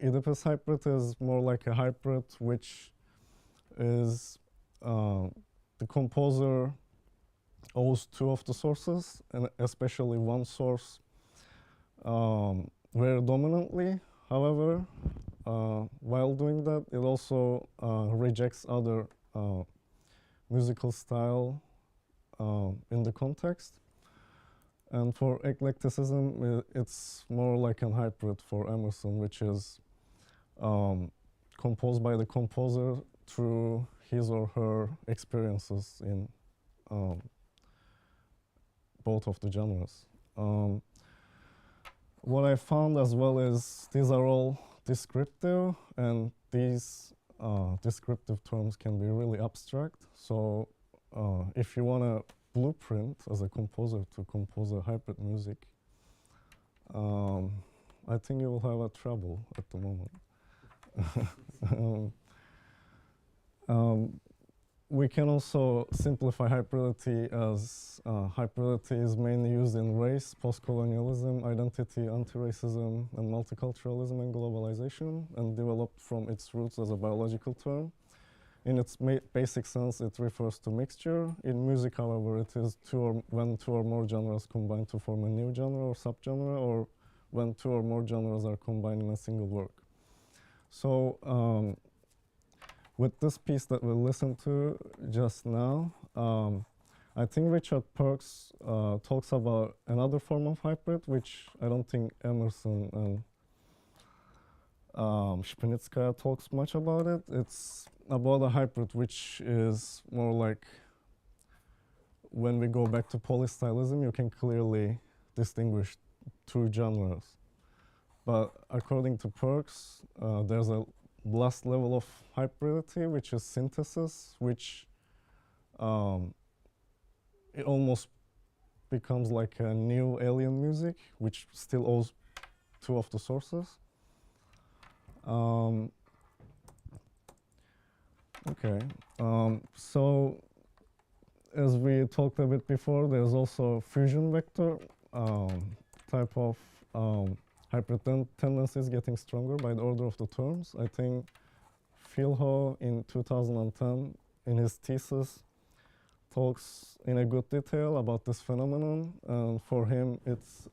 Oedipus hybrid is more like a hybrid, which is the composer owes 2 of the sources, and especially one source very dominantly. However, while doing that, it also rejects other musical style in the context. And for eclecticism, it's more like a hybrid for Emerson, which is composed by the composer through his or her experiences in both of the genres. What I found as well is these are all descriptive, and these descriptive terms can be really abstract. So if you want a blueprint as a composer to compose a hybrid music, I think you will have a trouble at the moment. We can also simplify hybridity as hybridity is mainly used in race, post-colonialism, identity, anti-racism, and multiculturalism and globalization, and developed from its roots as a biological term. In its basic sense, it refers to mixture. In music, however, it is when 2 or more genres combine to form a new genre or subgenre, or when 2 or more genres are combined in a single work. So with this piece that we listened to just now, I think Richard Perks talks about another form of hybrid, which I don't think Emerson and Spinitskaya talks much about it. It's about a hybrid which is more like, when we go back to polystylism, you can clearly distinguish two genres. But according to Perks, there's a last level of hybridity, which is synthesis, which it almost becomes like a new alien music, which still owes two of the sources. Okay, so as we talked a bit before, there's also fusion vector type of hybrid tendencies getting stronger by the order of the terms. I think Phil Ho in 2010 in his thesis talks in a good detail about this phenomenon, and for him it's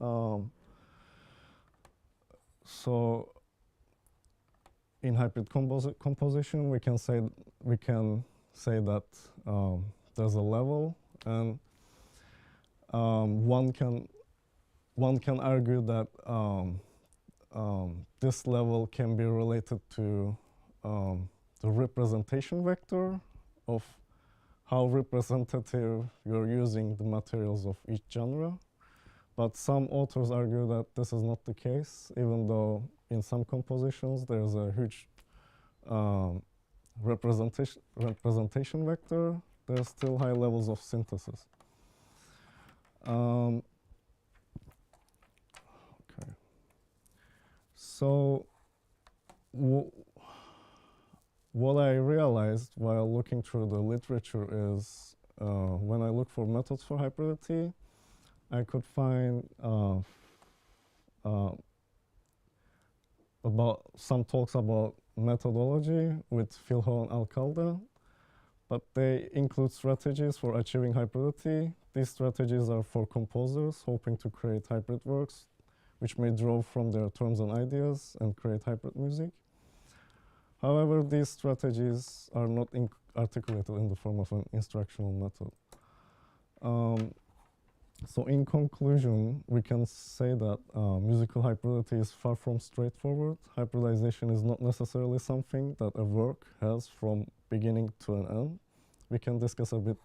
so in hybrid composition we can say that there's a level, and one can argue that this level can be related to the representation vector of how representative you're using the materials of each genre. But some authors argue that this is not the case, even though in some compositions there's a huge representation vector. There's still high levels of synthesis. Okay. So what I realized while looking through the literature is when I look for methods for hybridity, I could find about some talks about methodology with Phil Ho and Alcalde, but they include strategies for achieving hybridity. These strategies are for composers hoping to create hybrid works, which may draw from their terms and ideas and create hybrid music. However, these strategies are not articulated in the form of an instructional method. So in conclusion, we can say that musical hybridity is far from straightforward. Hybridization is not necessarily something that a work has from beginning to an end. We can discuss a bit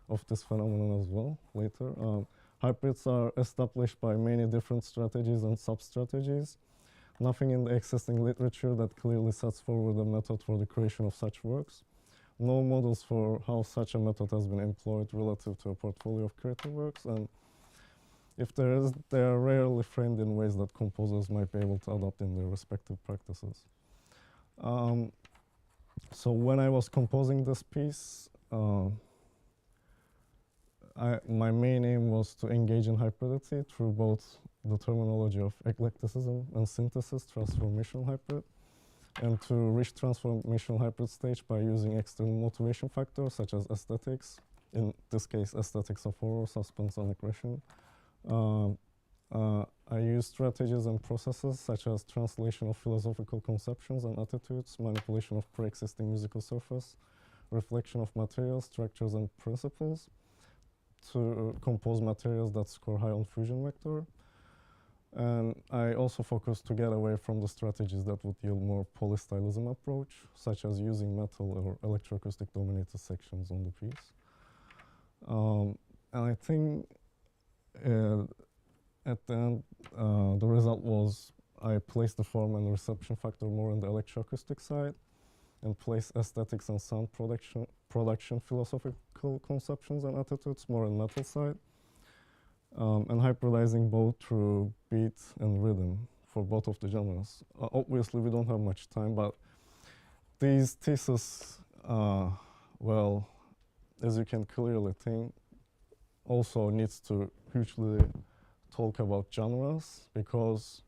of this phenomenon as well later. Hybrids are established by many different strategies and sub-strategies. Nothing in the existing literature that clearly sets forward a method for the creation of such works. No models for how such a method has been employed relative to a portfolio of creative works, and if there is, they are rarely framed in ways that composers might be able to adopt in their respective practices. So when I was composing this piece, my main aim was to engage in hybridity through both the terminology of eclecticism and synthesis, transformational hybrid, and to reach transformational hybrid stage by using external motivation factors such as aesthetics, in this case aesthetics of horror, suspense, and aggression. I use strategies and processes such as translation of philosophical conceptions and attitudes, manipulation of pre-existing musical surface, reflection of materials, structures, and principles to compose materials that score high on fusion vector. And I also focus to get away from the strategies that would yield more polystylism approach, such as using metal or electroacoustic dominated sections on the piece. And I think at the end, the result was I placed the form and reception factor more on the electroacoustic side and placed aesthetics and sound production philosophical conceptions and attitudes more on metal side. And hybridizing both through beat and rhythm for both of the genres. Obviously, we don't have much time, but these theses, well, as you can clearly think, also needs to hugely talk about genres, because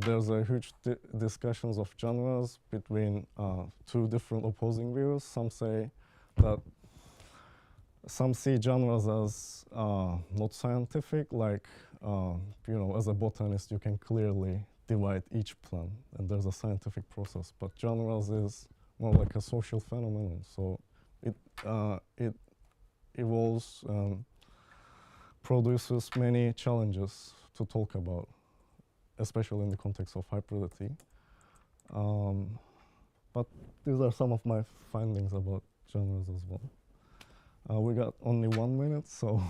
there's a huge discussions of genres between two different opposing views. Some say that some see genres as not scientific, like, as a botanist, you can clearly divide each plant, and there's a scientific process. But genres is more like a social phenomenon. So it evolves and produces many challenges to talk about, especially in the context of hybridity. But these are some of my findings about genres as well. We got only 1 minute, so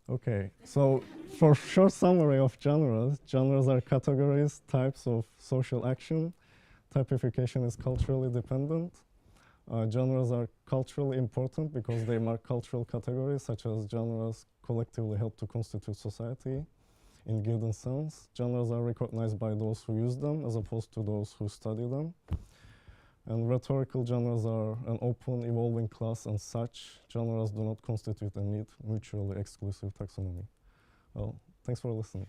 okay. So for short summary of genres, genres are categories, types of social action. Typification is culturally dependent. Genres are culturally important because they mark cultural categories, such as genres collectively help to constitute society in given sense. Genres are recognized by those who use them as opposed to those who study them. And rhetorical genres are an open, evolving class, and such genres do not constitute a neat, mutually exclusive taxonomy. Well, thanks for listening.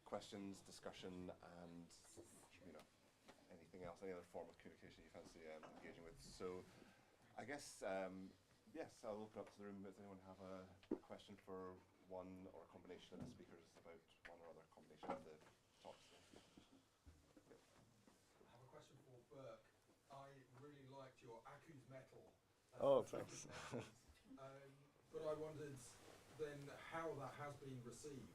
Questions, discussion, and anything else, any other form of communication you fancy engaging with. So, I guess yes, I'll open up to the room. Does anyone have a question for one or a combination of the speakers about one or other combination of the talks? I have a question for Berk. I really liked your Aku's metal. Oh, thanks. But I wondered then how that has been received.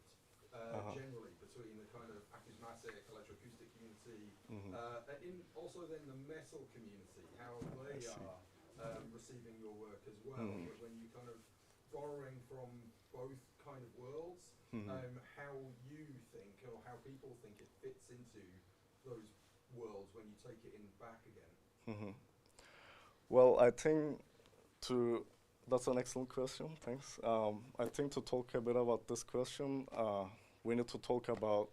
Generally between the kind of acousmatic, electroacoustic community, and also then the metal community, how they are receiving your work as well. But when you kind of borrowing from both kind of worlds, how you think or how people think it fits into those worlds when you take it in back again. Well, I think that's an excellent question, thanks. I think to talk a bit about this question, we need to talk about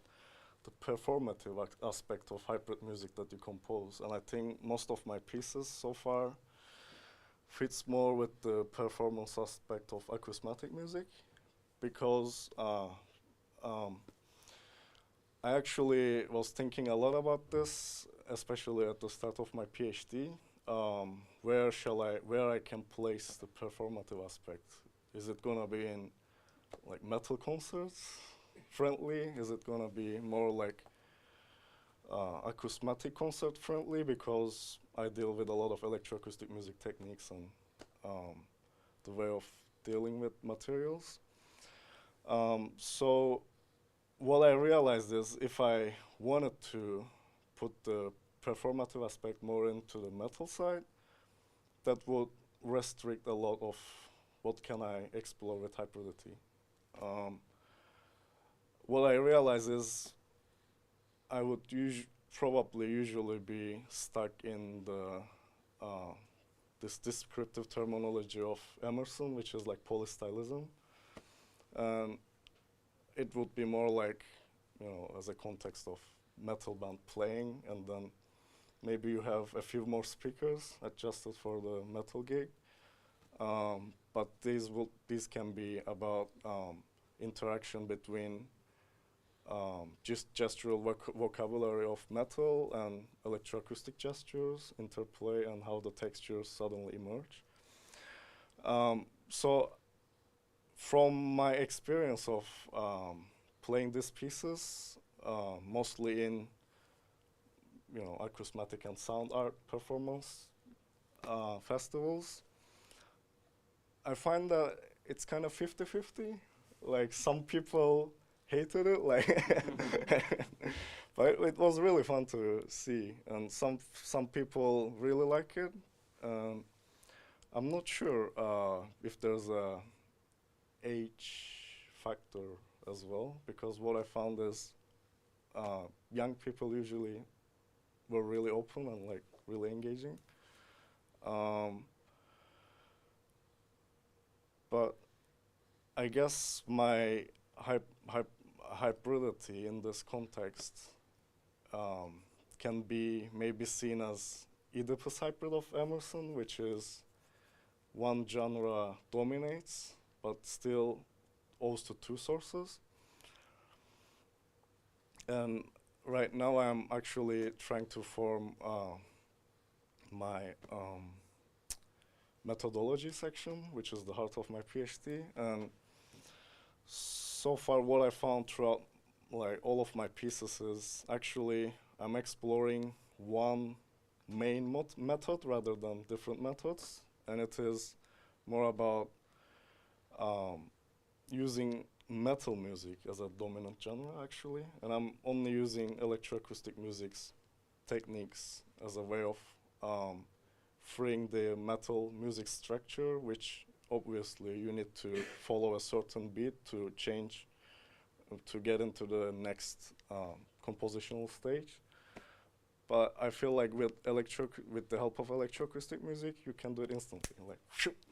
the performative aspect of hybrid music that you compose. And I think most of my pieces so far fits more with the performance aspect of acousmatic music, because I actually was thinking a lot about this, especially at the start of my PhD. Where I can place the performative aspect? Is it gonna be in like metal concerts? Friendly? Is it gonna be more like acousmatic concert friendly, because I deal with a lot of electroacoustic music techniques and the way of dealing with materials. So what I realized is if I wanted to put the performative aspect more into the metal side, that would restrict a lot of what can I explore with hybridity. What I realize is I would usually be stuck in the this descriptive terminology of Emerson, which is like polystylism. And it would be more like, as a context of metal band playing, and then maybe you have a few more speakers adjusted for the metal gig. But these can be about interaction between just gestural vocabulary of metal and electroacoustic gestures, interplay, and how the textures suddenly emerge. So from my experience of playing these pieces, mostly in acousmatic and sound art performance festivals, I find that it's kind of 50-50. Like some people hated it, but it was really fun to see, and some people really like it. I'm not sure if there's a age factor as well, because what I found is young people usually were really open and like really engaging. But I guess my hybridity in this context can be maybe seen as Oedipus hybrid of Emerson, which is one genre dominates but still owes to two sources. And right now I'm actually trying to form my methodology section, which is the heart of my PhD. And so far what I found throughout like all of my pieces is actually I'm exploring one main method rather than different methods. And it is more about using metal music as a dominant genre, actually. And I'm only using electroacoustic music's techniques as a way of freeing the metal music structure, which obviously you need to follow a certain beat to change, to get into the next compositional stage. But I feel like with the help of electroacoustic music, you can do it instantly, like,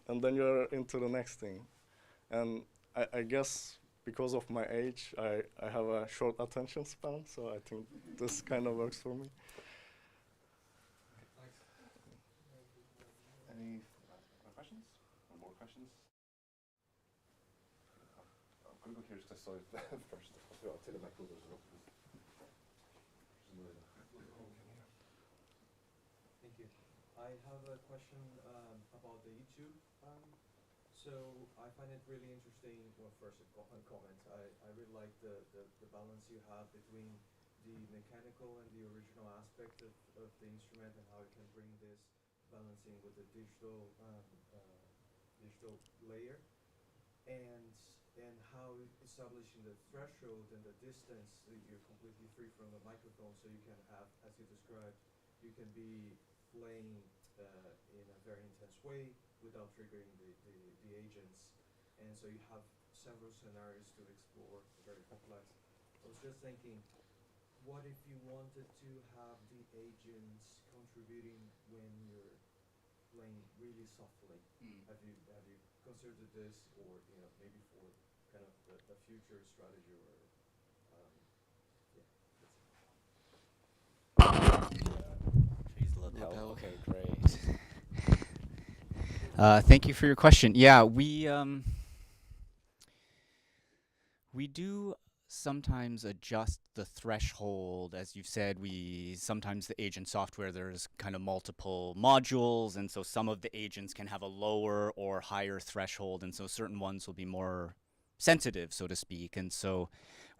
and then you're into the next thing. And I guess because of my age, I have a short attention span, so I think this kind of works for me. Thanks. Any other questions? Or more questions? I'm going to go here because I saw it first. I'll take the mic over. Thank you. I have a question about the YouTube. So I find it really interesting. Well, first a comment. I really like the balance you have between the mechanical and the original aspect of the instrument and how you can bring this balancing with the digital digital layer, and how establishing the threshold and the distance, you're completely free from the microphone, so you can have, as you described, you can be playing in a very intense way without triggering the agents, and so you have several scenarios to explore, very complex. I was just thinking, what if you wanted to have the agents contributing when you're playing really softly? Have you considered this, or maybe for kind of the future strategy, or Trees lapel. Okay, great. Thank you for your question. Yeah, we do sometimes adjust the threshold. As you've said, sometimes the agent software, there's kind of multiple modules, and so some of the agents can have a lower or higher threshold, and so certain ones will be more sensitive, so to speak. And so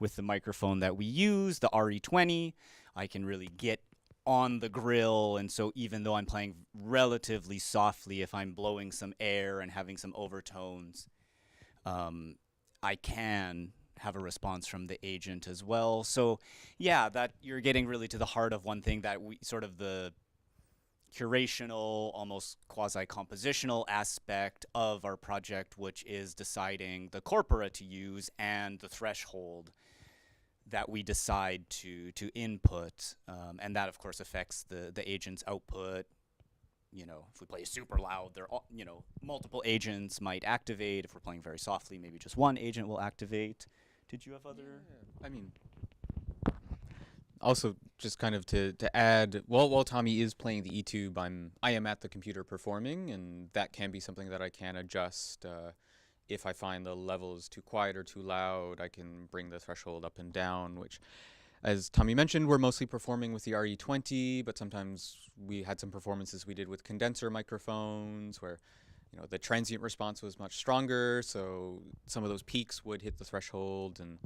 with the microphone that we use, the RE20, I can really get on the grill, and so even though I'm playing relatively softly, if I'm blowing some air and having some overtones, I can have a response from the agent as well. So yeah, that you're getting really to the heart of one thing that we sort of the curational, almost quasi-compositional aspect of our project, which is deciding the corpora to use and the threshold that we decide to input, and that of course affects the agent's output. If we play super loud, multiple agents might activate. If we're playing very softly, maybe just one agent will activate. Did you have other? Yeah. I mean, also just kind of to add, while Tommy is playing the E-tube, I am at the computer performing, and that can be something that I can adjust. If I find the level is too quiet or too loud, I can bring the threshold up and down, which, as Tommy mentioned, we're mostly performing with the RE20, but sometimes we had some performances we did with condenser microphones where the transient response was much stronger, so some of those peaks would hit the threshold, and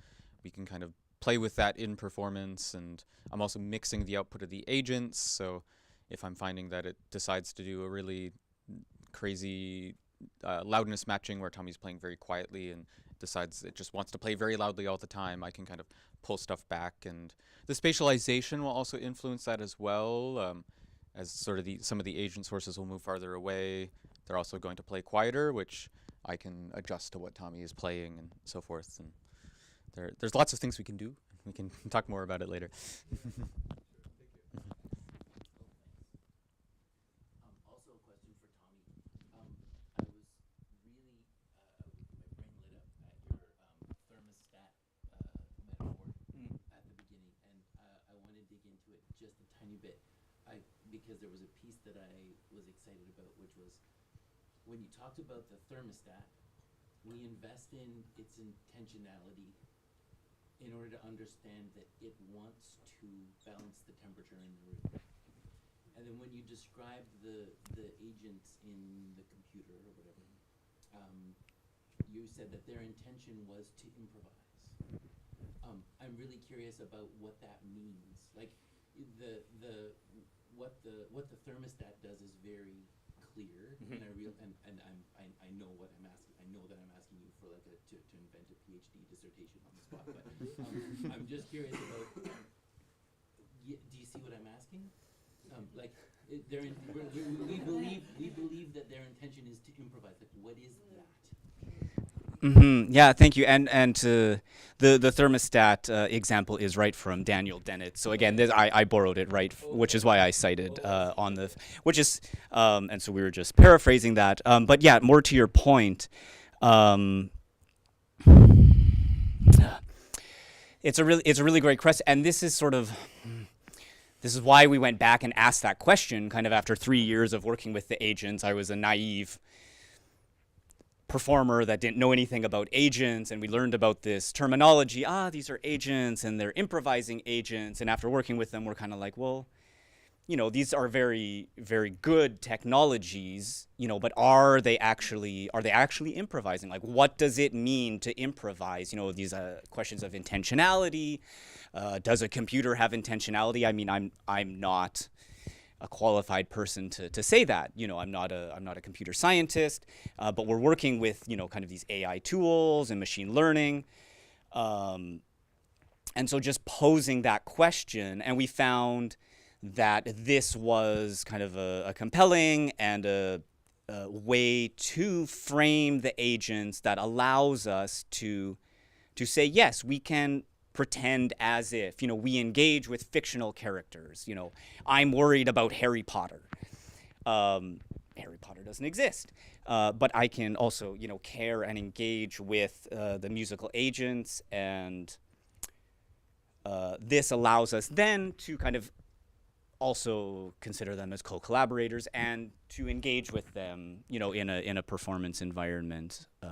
we can kind of play with that in performance. And I'm also mixing the output of the agents, so if I'm finding that it decides to do a really crazy loudness matching where Tommy's playing very quietly and decides it just wants to play very loudly all the time, I can kind of pull stuff back. And the spatialization will also influence that as well, as sort of some of the agent sources will move farther away. They're also going to play quieter, which I can adjust to what Tommy is playing and so forth. And there's lots of things we can do. We can talk more about it later. Also a question for Tommy. I was really, my brain lit up at your thermostat metaphor at the beginning, and I want to dig into it just a tiny bit, because there was a piece that I was excited about, which was when you talked about the thermostat, we invest in its intentionality in order to understand that it wants to balance the temperature in the room. And then when you describe the agents in the computer or whatever, you said that their intention was to improvise. I'm really curious about what that means. Like what the thermostat does is very clear, and I know what I'm asking. I know that I'm asking you for like to invent a PhD dissertation on the spot, but I'm just curious about. Do you see what I'm asking? Like we believe that their intention is to improvise. Like, what is that? Yeah, thank you. And the thermostat example is right from Daniel Dennett. So again, I borrowed it right, which is why I cited on the, which is, and so we were just paraphrasing that. But yeah, more to your point. It's a really great question, and this is sort of. This is why we went back and asked that question kind of after 3 years of working with the agents. I was a naive performer that didn't know anything about agents, and we learned about this terminology. These are agents, and they're improvising agents. And after working with them, we're kind of like, well, you know, these are very, very good technologies, you know, but are they actually improvising? Like, what does it mean to improvise? You know, these questions of intentionality. Does a computer have intentionality? I mean, I'm not a qualified person to say that. You know, I'm not a computer scientist, but we're working with, you know, kind of these AI tools and machine learning. And so just posing that question, and we found that this was kind of a compelling and a way to frame the agents that allows us to say, yes, we can pretend as if, you know, we engage with fictional characters. You know, I'm worried about Harry Potter. Harry Potter doesn't exist. But I can also, you know, care and engage with the musical agents, and this allows us then to kind of also consider them as co-collaborators and to engage with them, you know, in a performance environment. So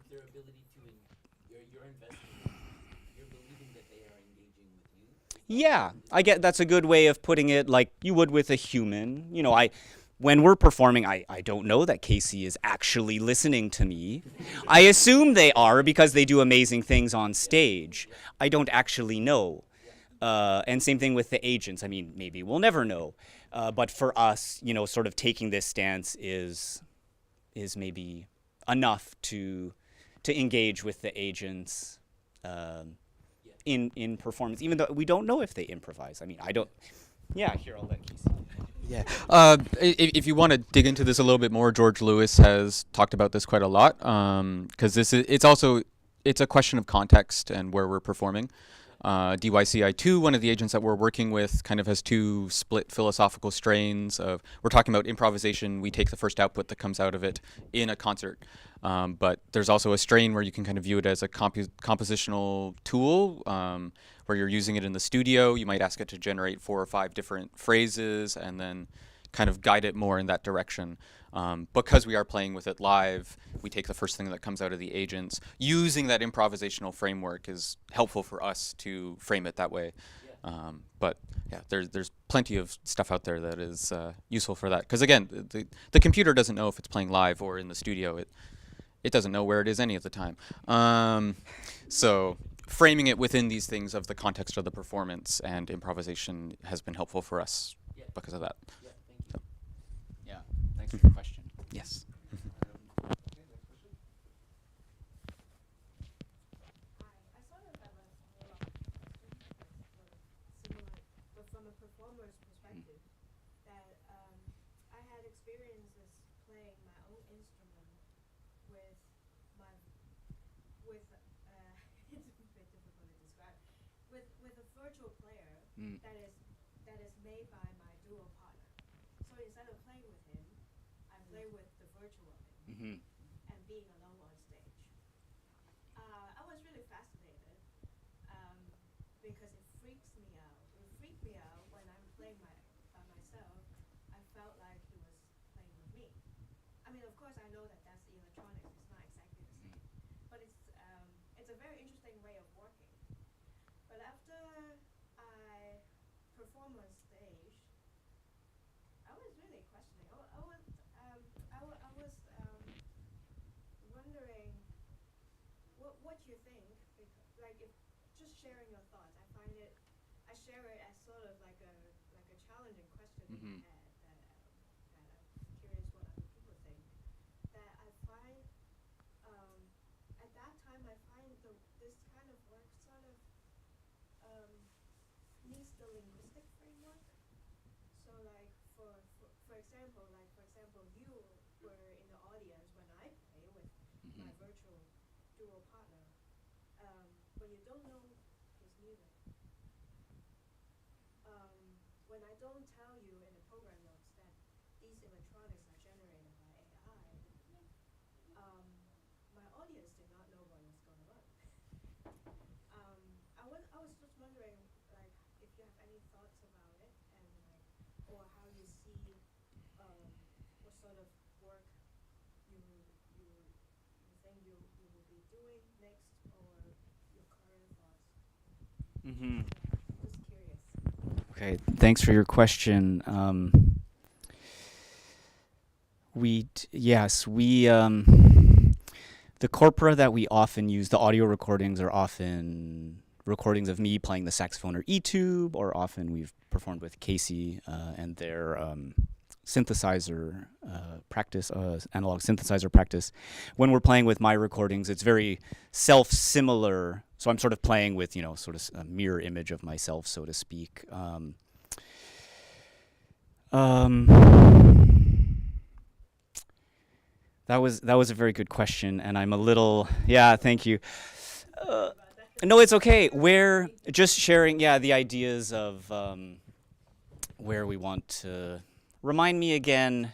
their ability to, you're investing, you're believing that they are engaging with you? Yeah, I get that's a good way of putting it, like you would with a human. You know, when we're performing, I don't know that Kasey is actually listening to me. I assume they are because they do amazing things on stage. I don't actually know. And same thing with the agents. I mean, maybe we'll never know. But for us, you know, sort of taking this stance is maybe enough to engage with the agents in performance, even though we don't know if they improvise. I mean, I don't. Yeah, here, I'll let Kasey. Yeah. If you want to dig into this a little bit more, George Lewis has talked about this quite a lot, because it's a question of context and where we're performing. DYCI2, one of the agents that we're working with, kind of has two split philosophical strains of, we're talking about improvisation, we take the first output that comes out of it in a concert. But there's also a strain where you can kind of view it as a compositional tool, where you're using it in the studio. You might ask it to generate 4 or 5 different phrases and then kind of guide it more in that direction. Because we are playing with it live, we take the first thing that comes out of the agents. Using that improvisational framework is helpful for us to frame it that way. But yeah, there's plenty of stuff out there that is useful for that. Because again, the computer doesn't know if it's playing live or in the studio. It doesn't know where it is any of the time. So framing it within these things of the context of the performance and improvisation has been helpful for us because of that. Yeah, thanks for the question. Yes. From a performer's perspective, that I had experiences playing my own instrument with it's a bit difficult to describe, with a virtual player that is made by my duo partner. So instead of playing with him, I play with the virtual him and being alone on stage. I was really fascinated because it freaked me out when I'm playing by myself. I felt like he was playing with me. I mean, of course, I know that that's electronics. perform on stage, I was really questioning. I was wondering what you think, because, like, if just sharing your thoughts, I share it as sort of like a challenging question in my head that I'm curious what other people think. That I find at that time I find this kind of work sort of needs the linguistic framework. So like for example, you were in the audience when I play with my virtual dual partner, but you don't know his music. When I don't tell you in the program notes that these electronics are generated by AI, my audience did not know what was going on. I was just wondering, like, if you have any thoughts about it, and like, or how you see what sort of work you think you will be doing next, or your current thoughts. Just curious. Okay, thanks for your question. The corpora that we often use, the audio recordings, are often recordings of me playing the saxophone or E-tube, or often we've performed with Kasey and their synthesizer practice, analog synthesizer practice. When we're playing with my recordings, it's very self-similar. So I'm sort of playing with, sort of a mirror image of myself, so to speak. That was a very good question, and I'm a little, thank you. No, it's okay. We're just sharing, the ideas of where we want to. Remind me again.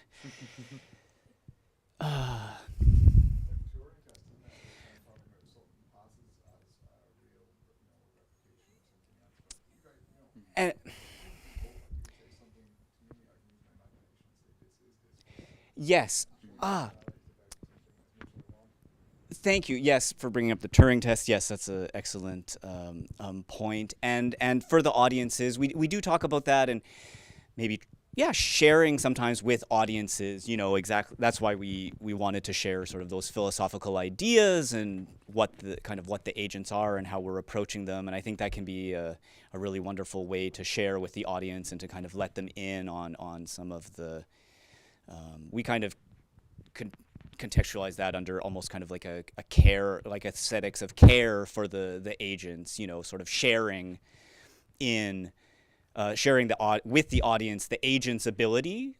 And yes. Thank you. Yes, for bringing up the Turing test. Yes, that's an excellent point. And for the audiences, we do talk about that, and maybe sharing sometimes with audiences. Exactly. That's why we wanted to share sort of those philosophical ideas and what the agents are and how we're approaching them. And I think that can be a really wonderful way to share with the audience and to kind of let them in on some of the. We kind of contextualize that under almost kind of like a care, like aesthetics of care for the agents, sort of sharing with the audience the agent's ability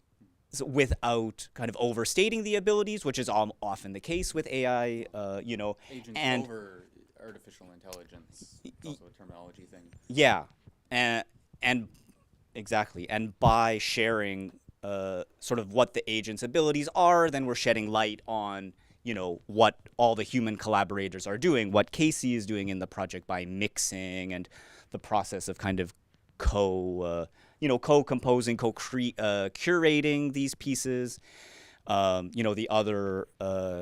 without kind of overstating the abilities, which is often the case with AI, Agents and over artificial intelligence. It's also a terminology thing. Yeah, and exactly, and by sharing sort of what the agent's abilities are, then we're shedding light on, what all the human collaborators are doing, what Kasey is doing in the project by mixing and the process of kind of co-composing, curating these pieces. The other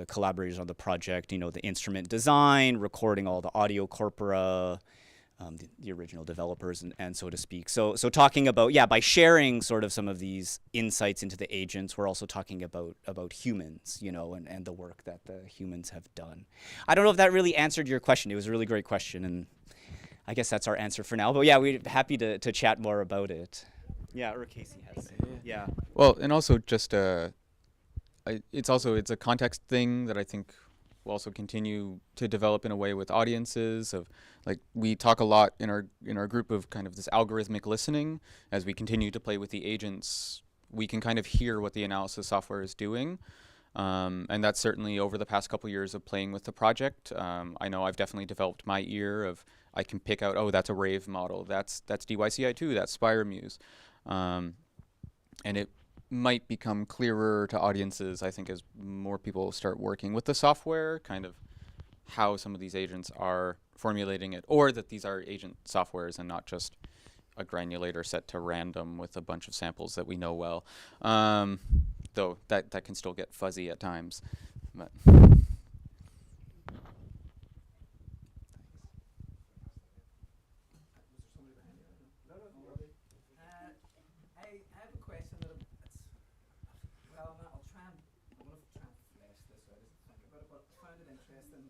collaborators on the project, the instrument design, recording all the audio corpora, the original developers, and so to speak. So talking about, by sharing sort of some of these insights into the agents, we're also talking about humans, and the work that the humans have done. I don't know if that really answered your question. It was a really great question, and I guess that's our answer for now. But we're happy to chat more about it. Yeah, or Kasey has. Yeah. Well, and also just it's a context thing that I think will also continue to develop in a way with audiences. Of like, we talk a lot in our group of kind of this algorithmic listening. As we continue to play with the agents, we can kind of hear what the analysis software is doing. And that's certainly over the past couple years of playing with the project. I know I've definitely developed my ear of, I can pick out, that's a Rave model, that's DYCI2, that's SpireMuse. And it might become clearer to audiences, I think, as more people start working with the software, kind of how some of these agents are formulating it, or that these are agent softwares and not just a granulator set to random with a bunch of samples that we know well. Though that can still get fuzzy at times. But interesting.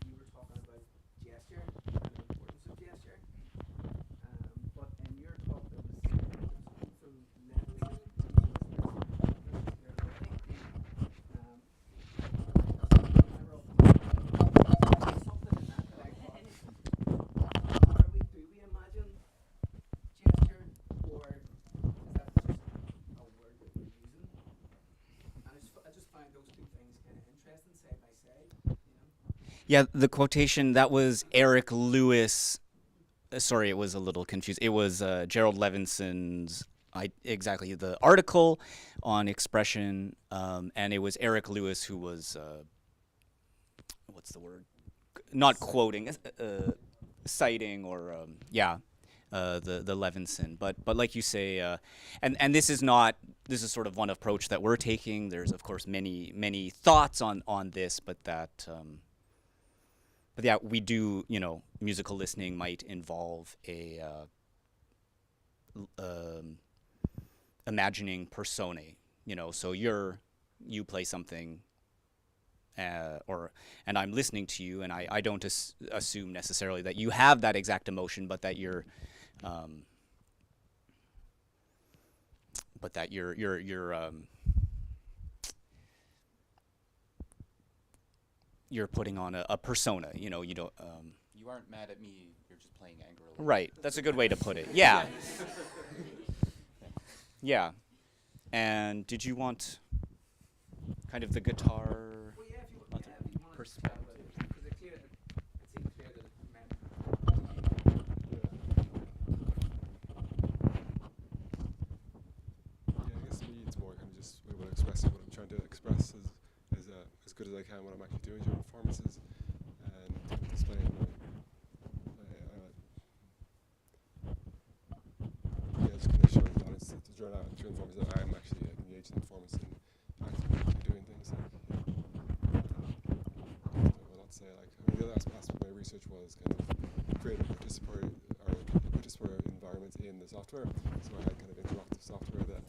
You were talking about gesture and the importance of gesture. But in your talk, there was from Levinson, something in that I thought, do we imagine gesture, or is that just a word that we're using? And I just find those two things kind of interesting side by side, you know? Yeah, the quotation, that was Eric Lewis. Sorry, it was a little confused. It was Gerald Levinson's, exactly, the article on expression, and it was Eric Lewis who was, what's the word? Not quoting, citing, or, the Levinson. But like you say, and this is sort of one approach that we're taking. There's, of course, many thoughts on this, but that... But yeah, we do, musical listening might involve a imagining personae, so you play something, and I'm listening to you, and I don't assume necessarily that you have that exact emotion, but that you're you're putting on a persona, you don't... You aren't mad at me, you're just playing angrily. Right, that's a good way to put it. Yeah. Yeah. And did you want kind of the guitar Well, yeah, if you want to perspective? because it seems clear that it's meant. Yeah, I guess to me it's more kind of just able to express what I'm trying to express as good as I can what I'm actually doing during performances, and kind of displaying just kind of showing the audience during performances that I'm actually engaged in the performance and actively doing things well, let's say the other aspect of my research was kind of creating participatory environments in the software, so I had kind of interactive software that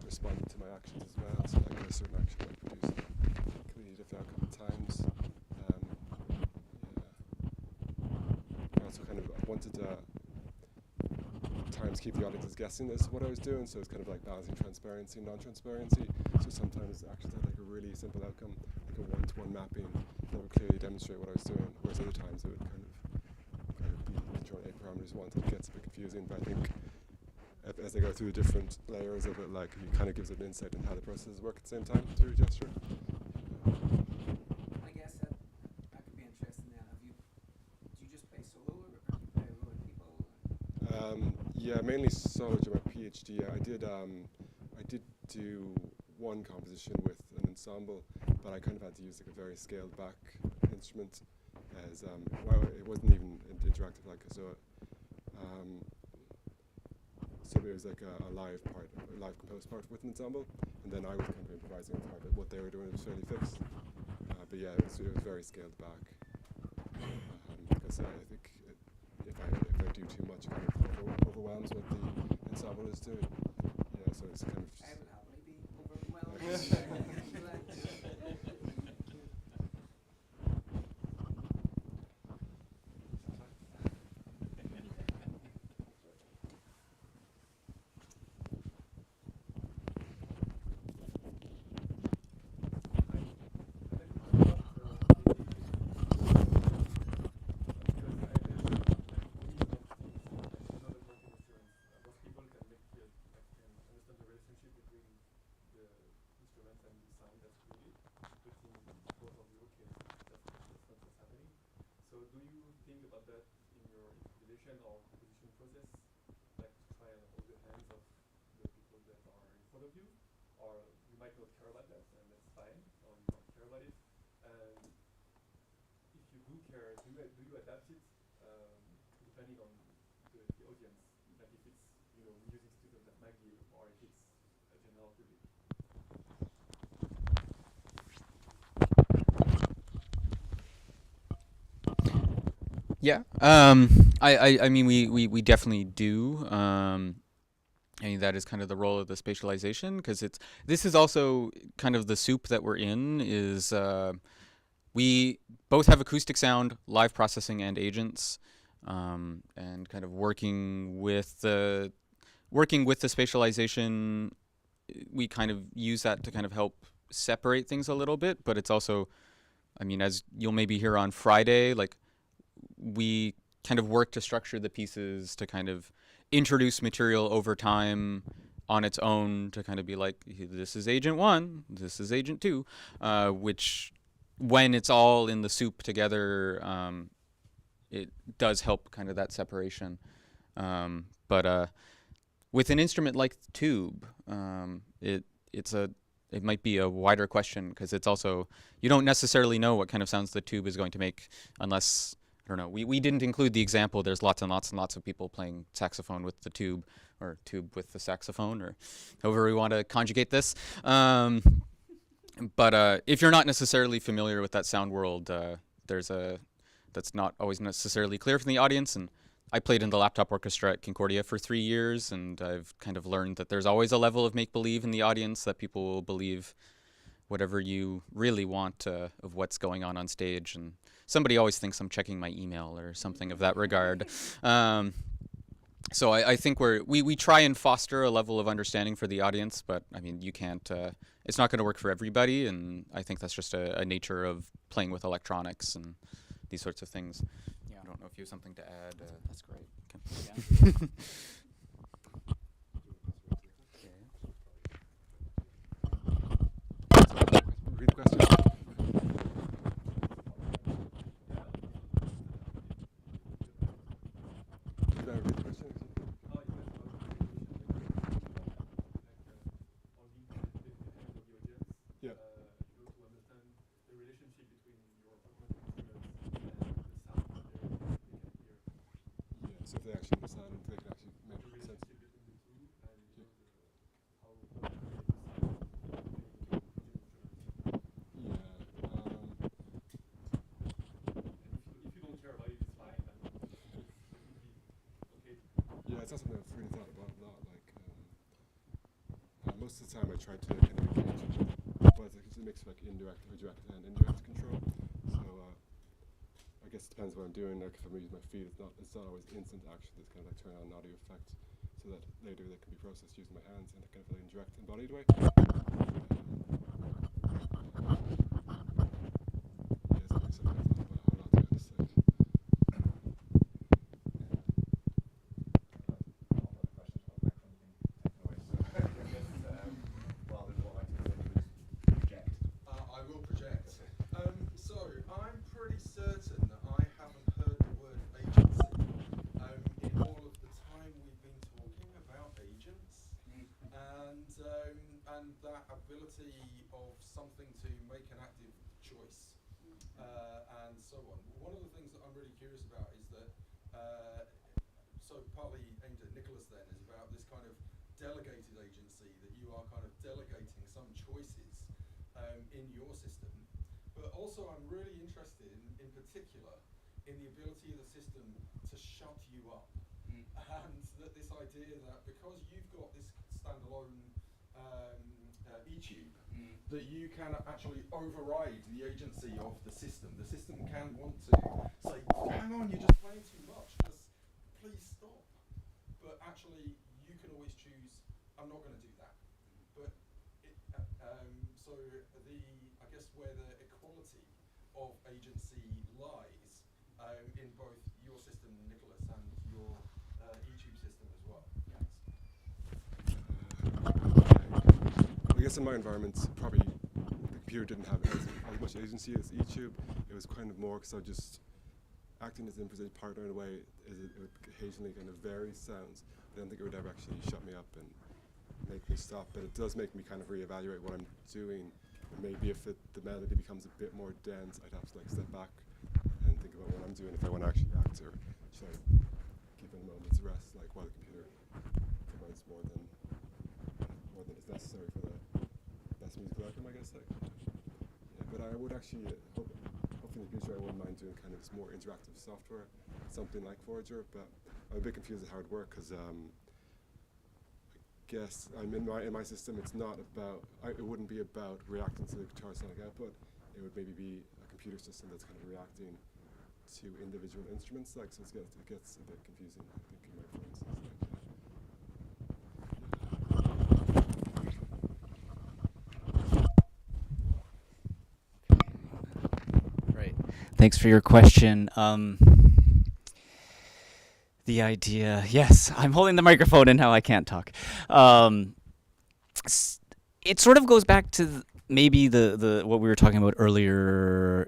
responded to my actions as well, so like a certain action might produce clearly different outcome at times. I also kind of wanted to at times keep the audiences guessing as to what I was doing, so it's kind of like balancing transparency and non-transparency. So sometimes actions had like a really simple outcome, like a one-to-one mapping that would clearly demonstrate what I was doing, whereas other times it would kind of be controlling 8 parameters once. It gets a bit confusing, but I think as they go through the different layers of it, like it kind of gives an insight on how the processes work at the same time through gesture. I guess that could be interesting then. Do you just play solo, or do you play with other people? Yeah, mainly solo during my PhD. I did do one composition with an ensemble, but I kind of had to use like a very scaled back instrument, as it wasn't even interactive, like so it was like a live composed part with an ensemble, and then I was kind of improvising on part, but what they were doing was fairly fixed. But yeah, it was very scaled back, because I think if I do too much, it kind of overwhelms what the ensemble is doing. Yeah, so it's kind of just... I would happily be overwhelmed. Or composition process, like to try and hold the hands of the people that are in front of you, or you might not care about that, and that's fine, or you don't care about it. And if you do care, do you adapt it depending on the audience, like if it's music students at McGill, or if it's a general public? Yeah, I mean, we definitely do. I mean, that is kind of the role of the spatialization, because this is also kind of the soup that we're in, is we both have acoustic sound, live processing, and agents, and kind of working with the spatialization. We kind of use that to kind of help separate things a little bit, but it's also, I mean, as you'll maybe hear on Friday, like we kind of work to structure the pieces to kind of introduce material over time on its own to kind of be like, this is agent 1, this is agent 2, which when it's all in the soup together, it does help kind of that separation. But with an instrument like the tube, it might be a wider question, because it's also, you don't necessarily know what kind of sounds the tube is going to make unless, I don't know, we didn't include the example. There's lots and lots and lots of people playing saxophone with the tube, or tube with the saxophone, or however we want to conjugate this. But if you're not necessarily familiar with that sound world, that's not always necessarily clear from the audience. And I played in the laptop orchestra at Concordia for 3 years, and I've kind of learned that there's always a level of make-believe in the audience, that people will believe whatever you really want of what's going on stage. And somebody always thinks I'm checking my email or something of that regard. So I think we try and foster a level of understanding for the audience, but I mean, you can't, it's not going to work for everybody, and I think that's just a nature of playing with electronics and these sorts of things. Yeah. I don't know if you have something to add. That's great. Okay. Yeah. Read the question. Did I read the question? Yeah. To understand the relationship between your augmented instruments and the sound that they can hear. Yeah, so if they actually understand, they can actually make The sense. relationship between the two and how they sound between instruments. Yeah. And if you don't care about it, it's fine. That would be okay. Yeah, it's not something I've really thought about a lot. Like, most of the time I try to kind of engage, but it's a mix of like indirect or direct and indirect control. So I guess it depends what I'm doing. Like if I'm using my feet, it's not always instant action. It's kind of like turn on an audio effect, so that later they can be processed using my hands in a kind of like indirect embodied way. Yeah, it's something I've thought about a lot, to be honest. I will project. So I'm pretty certain that I haven't heard the word agency in all of the time we've been talking about agents, and that ability of something to make an active choice, and so on. One of the things that I'm really curious about is that, so partly aimed at Nicholas then, is about this kind of delegated agency, that you are kind of delegating some choices in your system. But also I'm really interested in particular in the ability of the system to shut you up. And that this idea that because you've got this standalone eTube, that you can actually override the agency of the system. The system can want to say, hang on, you're just playing too much, just please stop. But actually you can always choose, I'm not going to do that. But so I guess where the equality of agency lies in both your system, Nicholas, and your eTube system as well. I guess in my environment, probably the computer didn't have as much agency as eTube. It was kind of more because I was just acting as an improvisation partner in a way. It would occasionally kind of vary sounds. I don't think it would ever actually shut me up and make me stop, but it does make me kind of reevaluate what I'm doing. And maybe if the melody becomes a bit more dense, I'd have to like step back and think about what I'm doing if I want to actually act, or should I give it a moment's rest, like while the computer provides more than is necessary for the best musical outcome, I guess. Like, yeah, but I would actually hopefully in the future I wouldn't mind doing kind of this more interactive software, something like Rodger. But I'm a bit confused at how it works because. Guess I'm in my system. It's not about. It wouldn't be about reacting to the guitar sonic output. It would maybe be a computer system that's kind of reacting to individual instruments. Like, so it gets a bit confusing, I think, in my references. Great. Thanks for your question. The idea, yes, I'm holding the microphone and now I can't talk. It sort of goes back to maybe the what we were talking about earlier,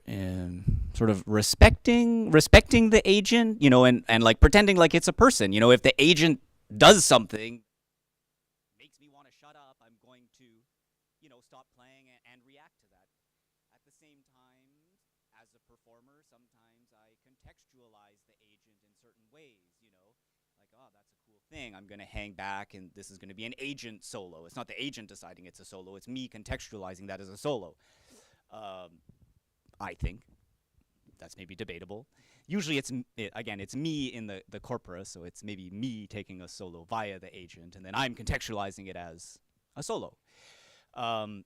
sort of respecting the agent, you know, and like pretending like it's a person. You know, if the agent does something makes me want to shut up, I'm going to, you know, stop playing and react to that. At the same time, as a performer, sometimes I contextualize the agent in certain ways, you know, like, oh, that's a cool thing. I'm going to hang back and this is going to be an agent solo. It's not the agent deciding it's a solo. It's me contextualizing that as a solo. I think that's maybe debatable. Usually it's me in the corpora, so it's maybe me taking a solo via the agent, and then I'm contextualizing it as a solo. But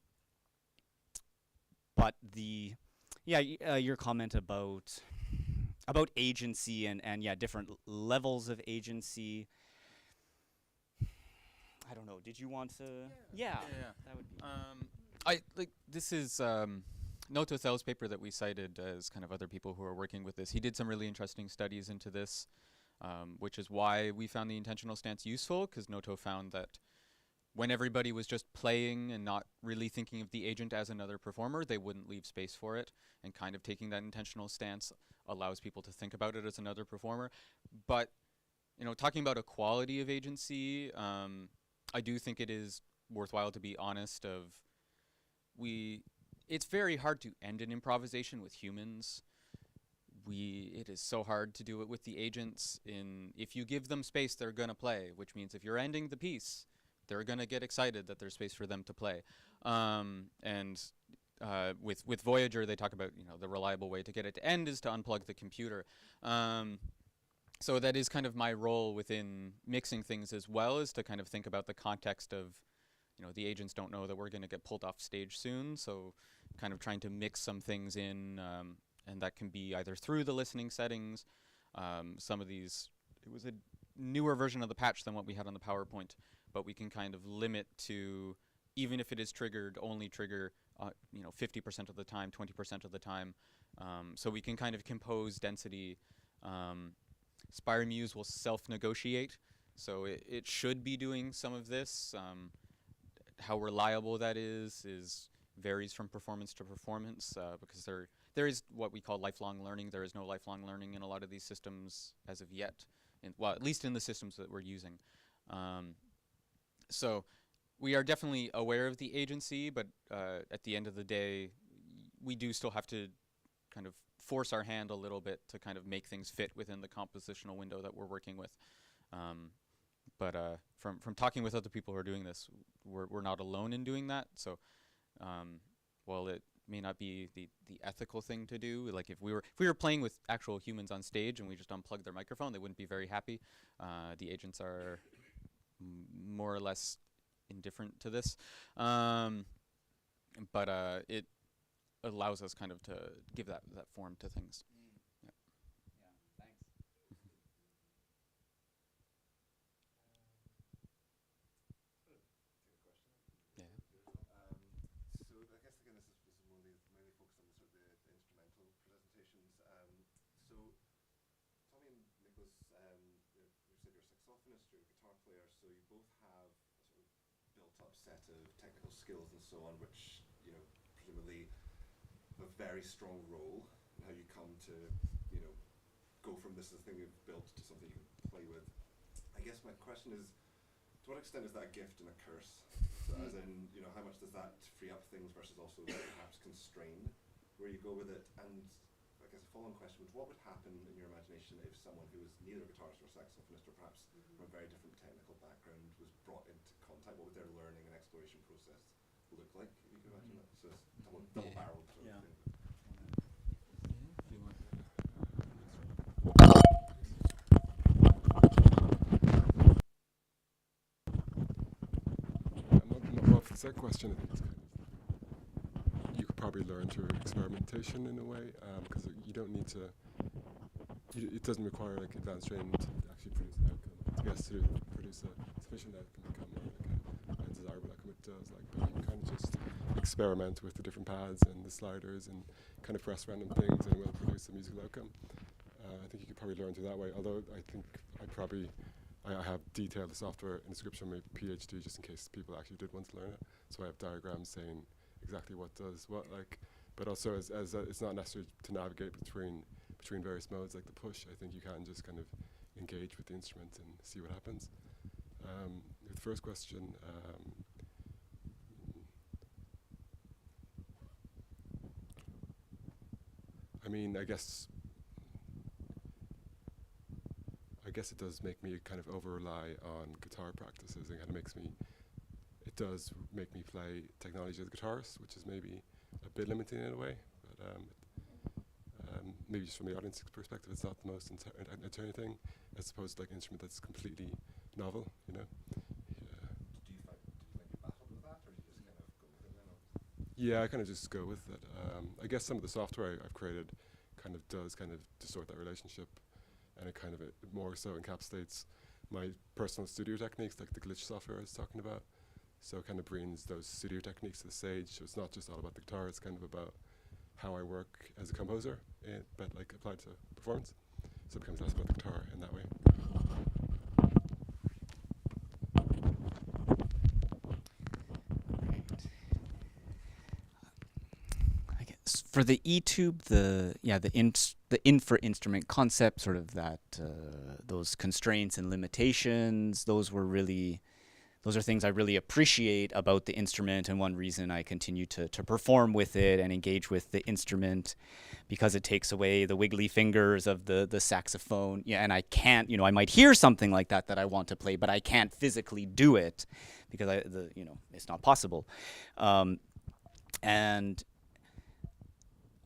your comment about agency and different levels of agency. I don't know. Did you want to? Yeah. That would be. This is Noto Thel's paper that we cited as kind of other people who are working with this. He did some really interesting studies into this, which is why we found the intentional stance useful, because Noto found that when everybody was just playing and not really thinking of the agent as another performer, they wouldn't leave space for it, and kind of taking that intentional stance allows people to think about it as another performer. But, you know, talking about equality of agency, I do think it is worthwhile to be honest of it's very hard to end an improvisation with humans. It is so hard to do it with the agents. If you give them space, they're gonna play, which means if you're ending the piece, they're gonna get excited that there's space for them to play. With Voyager, they talk about, you know, the reliable way to get it to end is to unplug the computer. So that is kind of my role within mixing things as well, is to kind of think about the context of, you know, the agents don't know that we're going to get pulled off stage soon, so kind of trying to mix some things in, and that can be either through the listening settings. Some of these, it was a newer version of the patch than what we had on the PowerPoint, but we can kind of limit to, even if it is triggered, only trigger 50% of the time, 20% of the time. So we can kind of compose density. Spire Muse will self-negotiate, so it should be doing some of this. How reliable that is varies from performance to performance, because there is what we call lifelong learning. There is no lifelong learning in a lot of these systems as of yet, well, at least in the systems that we're using. So we are definitely aware of the agency, but at the end of the day, we do still have to kind of force our hand a little bit to kind of make things fit within the compositional window that we're working with. But from talking with other people who are doing this, we're not alone in doing that. So while it may not be the ethical thing to do, like if we were playing with actual humans on stage and we just unplugged their microphone, they wouldn't be very happy. The agents are more or less indifferent to this, but it allows us kind of to give that form to things. Yeah, thanks. Yeah. So I guess again, this is mainly focused on the sort of the instrumental presentations. So Tommy and Nicholas, you said you're a saxophonist, you're a guitar player, so you both have a sort of built-up set of technical skills and so on, which, you know, presumably have a very strong role in how you come to, you know, go from this is the thing you've built to something you can play with. I guess my question is, to what extent is that a gift and a curse? So as in, you know, how much does that free up things versus also perhaps constrain where you go with it? And I guess a follow-on question was, what would happen in your imagination if someone who was neither a guitarist or a saxophonist, or perhaps from a very different technical background, was brought into contact? What would their learning and exploration process look like, if you can imagine that? So it's double-barreled sort of thing. Well, for the second question, I think it's kind of, you could probably learn through experimentation in a way, because you don't need to. It doesn't require like advanced training to actually produce an outcome. I guess to produce a sufficient outcome or like a desirable outcome, it does. Like, but you can kind of just experiment with the different paths and the sliders and kind of press random things, and it will produce a musical outcome. I think you could probably learn through that way. Although I think I have detailed the software in the description of my PhD just in case people actually did want to learn it. So I have diagrams saying exactly what does what, like. But also, as it's not necessary to navigate between various modes like the push. I think you can just kind of engage with the instrument and see what happens. The first question. I mean, I guess it does make me kind of over-rely on guitar practices, and kind of it does make me play technology as a guitarist, which is maybe a bit limiting in a way, but maybe just from the audience's perspective, it's not the most entertaining thing, as opposed to like an instrument that's completely novel, you know? Do you find you battle with that, or do you just kind of go with it then? Yeah, I kind of just go with it. I guess some of the software I've created does distort that relationship, and it kind of more so encapsulates my personal studio techniques, like the glitch software I was talking about. So it kind of brings those studio techniques to the stage. So it's not just all about the guitar, it's kind of about how I work as a composer, but like applied to performance. So it becomes less about the guitar in that way. I guess for the eTube, the infra-instrument concept, sort of that those constraints and limitations, those are things I really appreciate about the instrument, and one reason I continue to perform with it and engage with the instrument, because it takes away the wiggly fingers of the saxophone. Yeah, and I can't, I might hear something like that I want to play, but I can't physically do it because it's not possible. And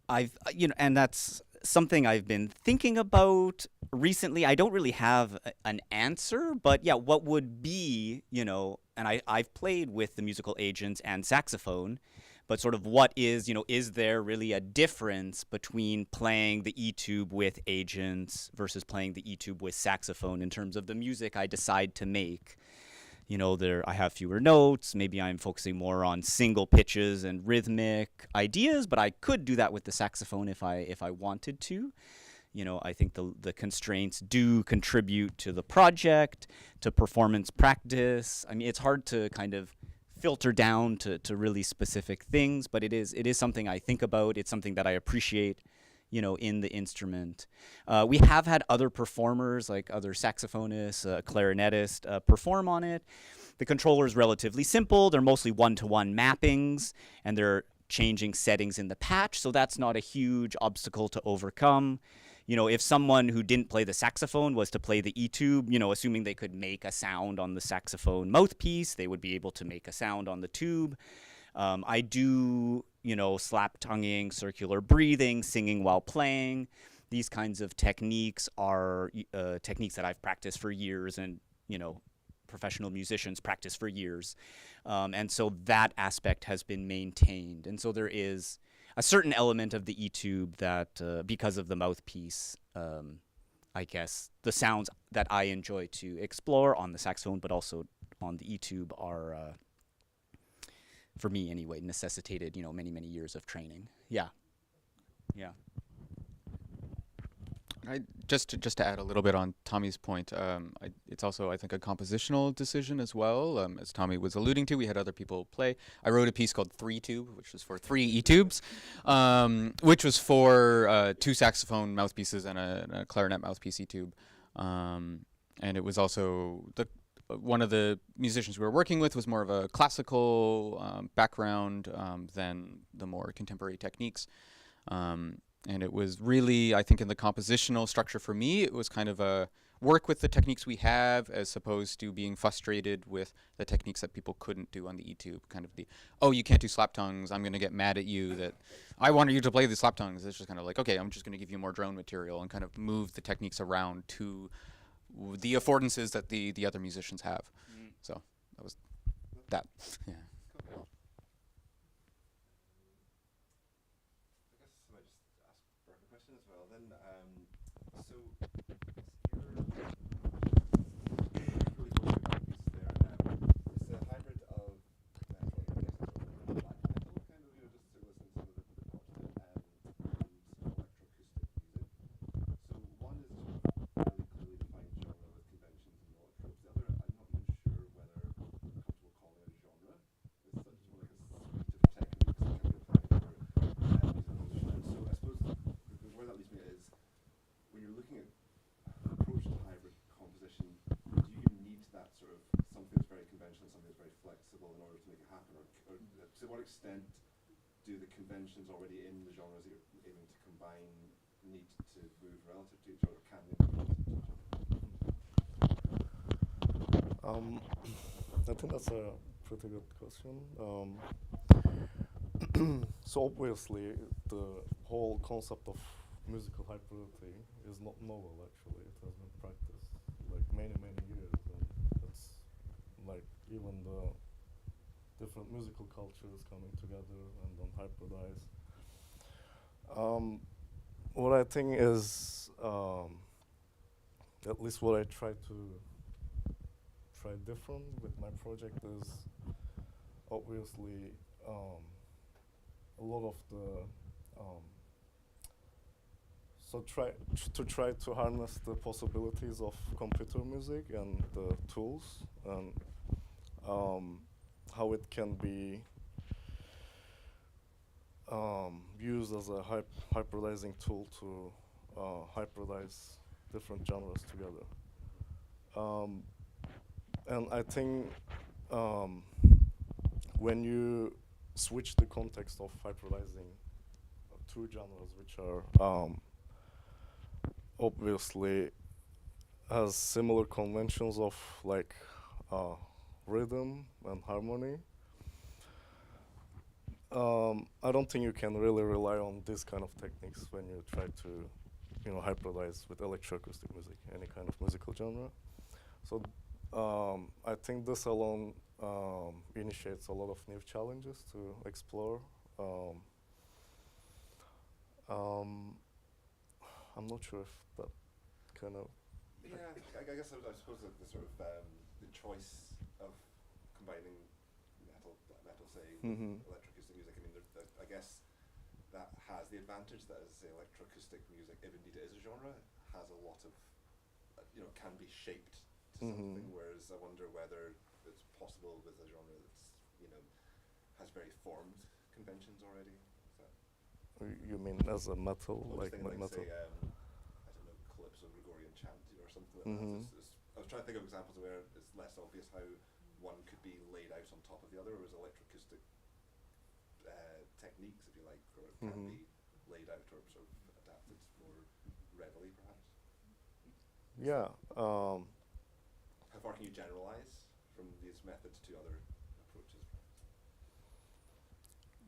and that's something I've been thinking about recently. I don't really have an answer, but yeah, what would be, and I've played with the musical agents and saxophone, but sort of what is there really a difference between playing the eTube with agents versus playing the eTube with saxophone in terms of the music I decide to make? I have fewer notes. Maybe I'm focusing more on single pitches and rhythmic ideas, but I could do that with the saxophone if I wanted to. I think the constraints do contribute to the project, to performance practice. I mean, it's hard to kind of filter down to really specific things, but it is something I think about. It's something that I appreciate, in the instrument. We have had other performers, like other saxophonists, clarinetists, perform on it. The controller is relatively simple. They're mostly one-to-one mappings, and they're changing settings in the patch, so that's not a huge obstacle to overcome. If someone who didn't play the saxophone was to play the eTube, assuming they could make a sound on the saxophone mouthpiece, they would be able to make a sound on the tube. I do, slap tonguing, circular breathing, singing while playing. These kinds of techniques are techniques that I've practiced for years, and, professional musicians practice for years. And so that aspect has been maintained. And so there is a certain element of the eTube that, because of the mouthpiece, I guess the sounds that I enjoy to explore on the saxophone, but also on the eTube are, for me anyway, necessitated, many, many years of training. Yeah. Just to add a little bit on Tommy's point, it's also, I think, a compositional decision as well. As Tommy was alluding to, we had other people play. I wrote a piece called 3-Tube, which was for 3 eTubes, which was for 2 saxophone mouthpieces and a clarinet mouthpiece eTube. And it was also one of the musicians we were working with was more of a classical background than the more contemporary techniques. And it was really, I think, in the compositional structure for me, it was kind of a work with the techniques we have as opposed to being frustrated with the techniques that people couldn't do on the eTube. Kind of you can't do slap tongues, I'm going to get mad at you that I wanted you to play the slap tongues. It's just kind of like, okay, I'm just going to give you more drone material and kind of move the techniques around to the affordances that the other musicians have. So that was that. Yeah. happen, or to what extent do the conventions already in the genres that you're aiming to combine need to move relative to each other? Can they move relative to each other? I think that's a pretty good question. So obviously, the whole concept of musical hyperbole is not novel. Actually, it has been practiced like many years, and it's like even the different musical cultures coming together and then hybridize. What I think is, at least what I try different with my project is obviously a lot of the try to harness the possibilities of computer music and the tools and how it can be used as a hybridizing tool to hybridize different genres together. And I think when you switch the context of hybridizing two genres, which are obviously has similar conventions of like rhythm and harmony, I don't think you can really rely on this kind of techniques when you try to, hybridize with electroacoustic music, any kind of musical genre. So I think this alone initiates a lot of new challenges to explore. I'm not sure if that kind of. Yeah, I guess I suppose the sort of the choice of combining metal, say, with electroacoustic music. I mean, I guess that has the advantage that, as I say, electroacoustic music, if indeed it is a genre, has a lot of, can be shaped to something. Whereas I wonder whether it's possible with a genre that's, has very formed conventions already. Is that You mean as a metal, like metal? Say, I don't know, calypso, Gregorian chant, or something like that. I was trying to think of examples where it's less obvious how one could be laid out on top of the other, whereas electroacoustic techniques, if you like, or can be laid out or sort of adapted more readily, perhaps. Yeah. How far can you generalize from these methods to other approaches?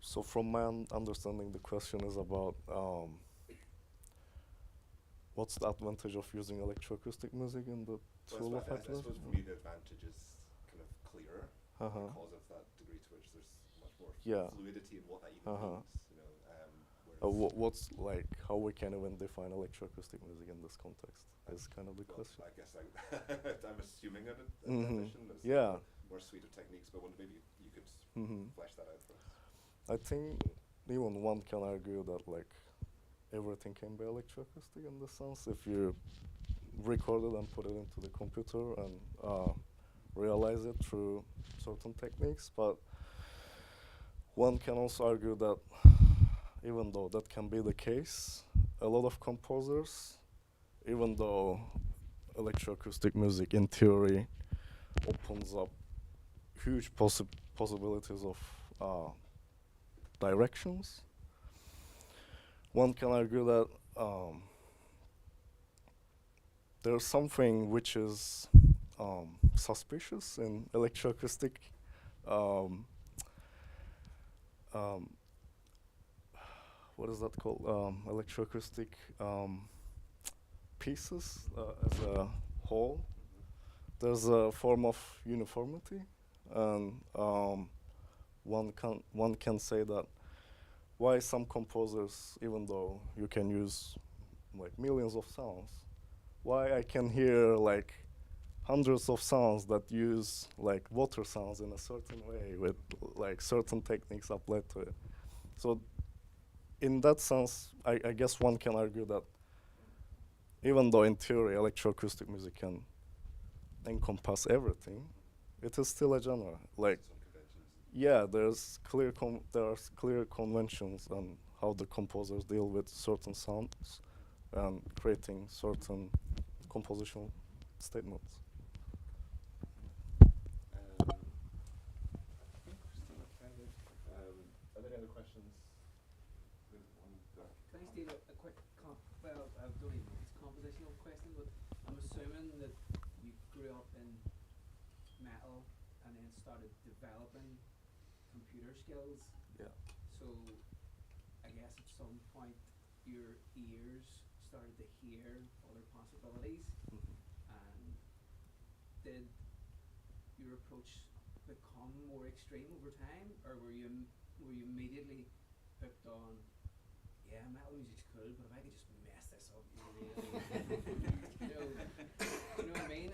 So from my understanding, the question is about what's the advantage of using electroacoustic music in the tool of I hybridization? suppose for me the advantage is kind of clearer because of that degree to which there's much more fluidity in what that even means. What's like how we can even define electroacoustic music in this context is kind of the question. I guess I'm assuming a definition. More suite of techniques, but maybe you could flesh that out for us. I think even one can argue that like everything can be electroacoustic in this sense if you record it and put it into the computer and realize it through certain techniques. But one can also argue that even though that can be the case, a lot of composers, even though electroacoustic music in theory opens up huge possibilities of directions, one can argue that there's something which is suspicious in electroacoustic what is that called? Electroacoustic pieces as a whole. There's a form of uniformity, and one can say that why some composers, even though you can use like millions of sounds, why I can hear like hundreds of sounds that use like water sounds in a certain way with like certain techniques applied to it. So in that sense, I guess one can argue that even though in theory electroacoustic music can encompass everything, it is still a genre. Like, yeah, there's clear conventions on how the composers deal with certain sounds and creating certain compositional statements. Are there any other questions? Can I state a quick, well, I don't even know if it's a compositional question, but I'm assuming that you grew up in metal and then started developing computer skills. Yeah. So I guess at some point your ears started to hear other possibilities. And did your approach become more extreme over time, or were you immediately hooked on, yeah, metal music's cool, but if I could just mess this up, really, you know what I mean?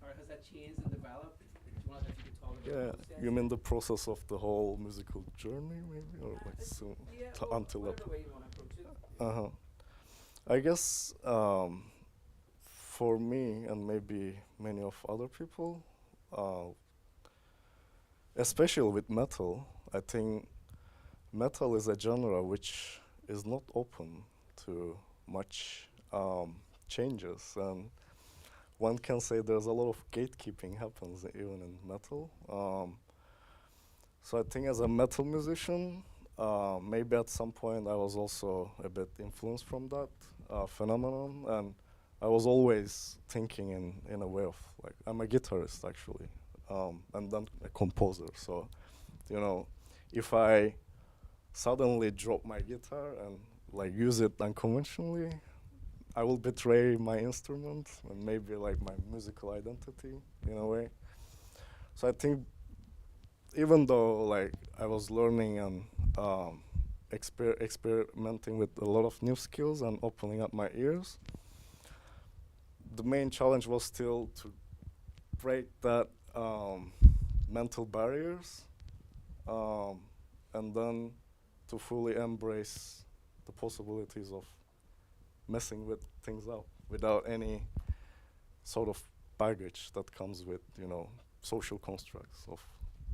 Or has that changed and developed? Do you want if you could talk about Yeah, the process? you mean the process of the whole musical journey, maybe, or like so Yeah, until that? whatever way you want to approach it. I guess for me and maybe many of other people, especially with metal, I think metal is a genre which is not open to much changes, and one can say there's a lot of gatekeeping happens even in metal. So I think as a metal musician, maybe at some point I was also a bit influenced from that phenomenon, and I was always thinking in a way of like, I'm a guitarist actually, and then a composer. So, you know, if I suddenly drop my guitar and like use it unconventionally, I will betray my instrument and maybe like my musical identity in a way. So I think even though like I was learning and experimenting with a lot of new skills and opening up my ears, the main challenge was still to break that mental barriers, and then to fully embrace the possibilities of messing with things up without any sort of baggage that comes with, you know, social constructs of,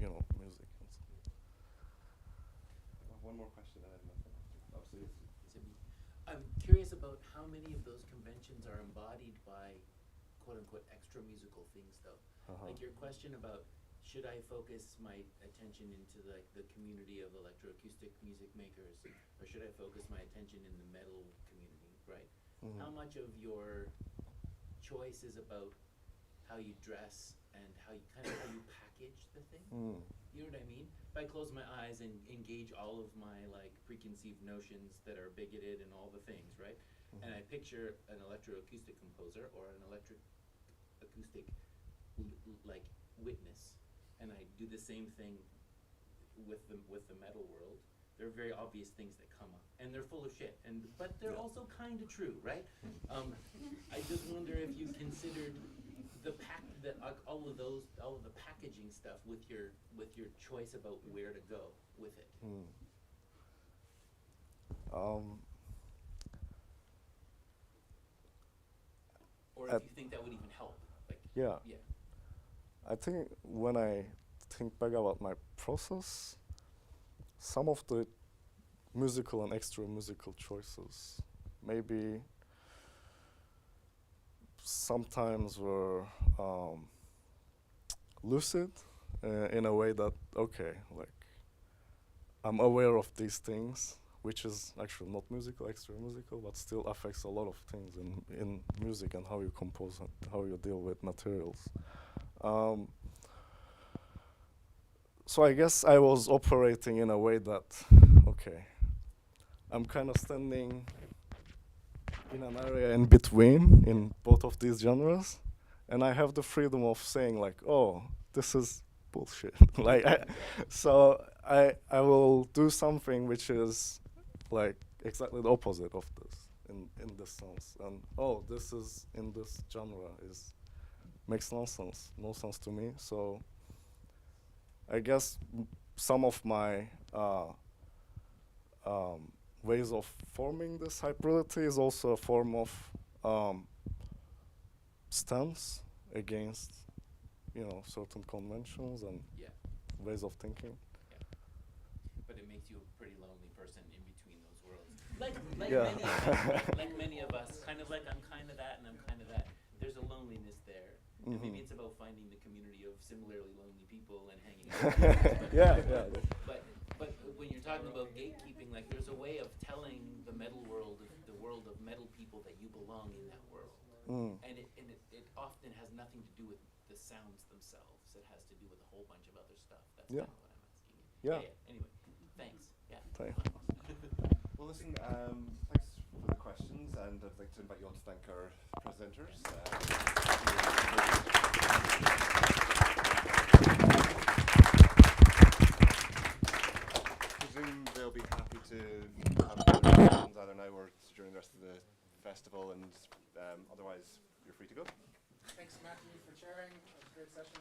you know, music. One more question and then absolutely. I'm curious about how many of those conventions are embodied by quote-unquote extra musical things, though. Like your question about should I focus my attention into like the community of electroacoustic music makers, or should I focus my attention in the metal community, right? How much of your choice is about how you dress and how you kind of how you package the thing? You know what I mean? If I close my eyes and engage all of my like preconceived notions that are bigoted and all the things, right? And I picture an electroacoustic composer or an electric acoustic like witness, and I do the same thing with the metal world. There are very obvious things that come up, and they're full of shit, but they're also kind of true, right? I just wonder if you considered all of the packaging stuff with your choice about where to go with it. Or if you think that would even help. Like, yeah. Yeah. I think when I think back about my process, some of the musical and extra musical choices maybe sometimes were lucid in a way that, okay, like I'm aware of these things, which is actually not musical, extra musical, but still affects a lot of things in music and how you compose and how you deal with materials. So I guess I was operating in a way that, okay, I'm kind of standing in an area in between in both of these genres, and I have the freedom of saying like, oh, this is bullshit. So I will do something which is like exactly the opposite of this in this sense, and oh, this is in this genre makes no sense to me. So I guess some of my ways of forming this hybridity is also a form of stance against, you know, certain conventions and ways of thinking. Yeah. But it makes you a pretty lonely person in between those worlds. Like many of us, kind of like I'm kind of that and I'm kind of that. There's a loneliness there. And maybe it's about finding the community of similarly lonely people and hanging out. But when you're talking about gatekeeping, like there's a way of telling the metal world, the world of metal people, that you belong in that world. And it often has nothing to do with the sounds themselves. It has to do with a whole bunch of other stuff. That's kind of what I'm asking you. Yeah. Anyway, thanks. Yeah. Well, listen, thanks for the questions, and I'd like to invite you all to thank our presenters. I presume they'll be happy to have conversations either now or during the rest of the festival, and otherwise you're free to go. Thanks, Matthew, for chairing. It was a great session.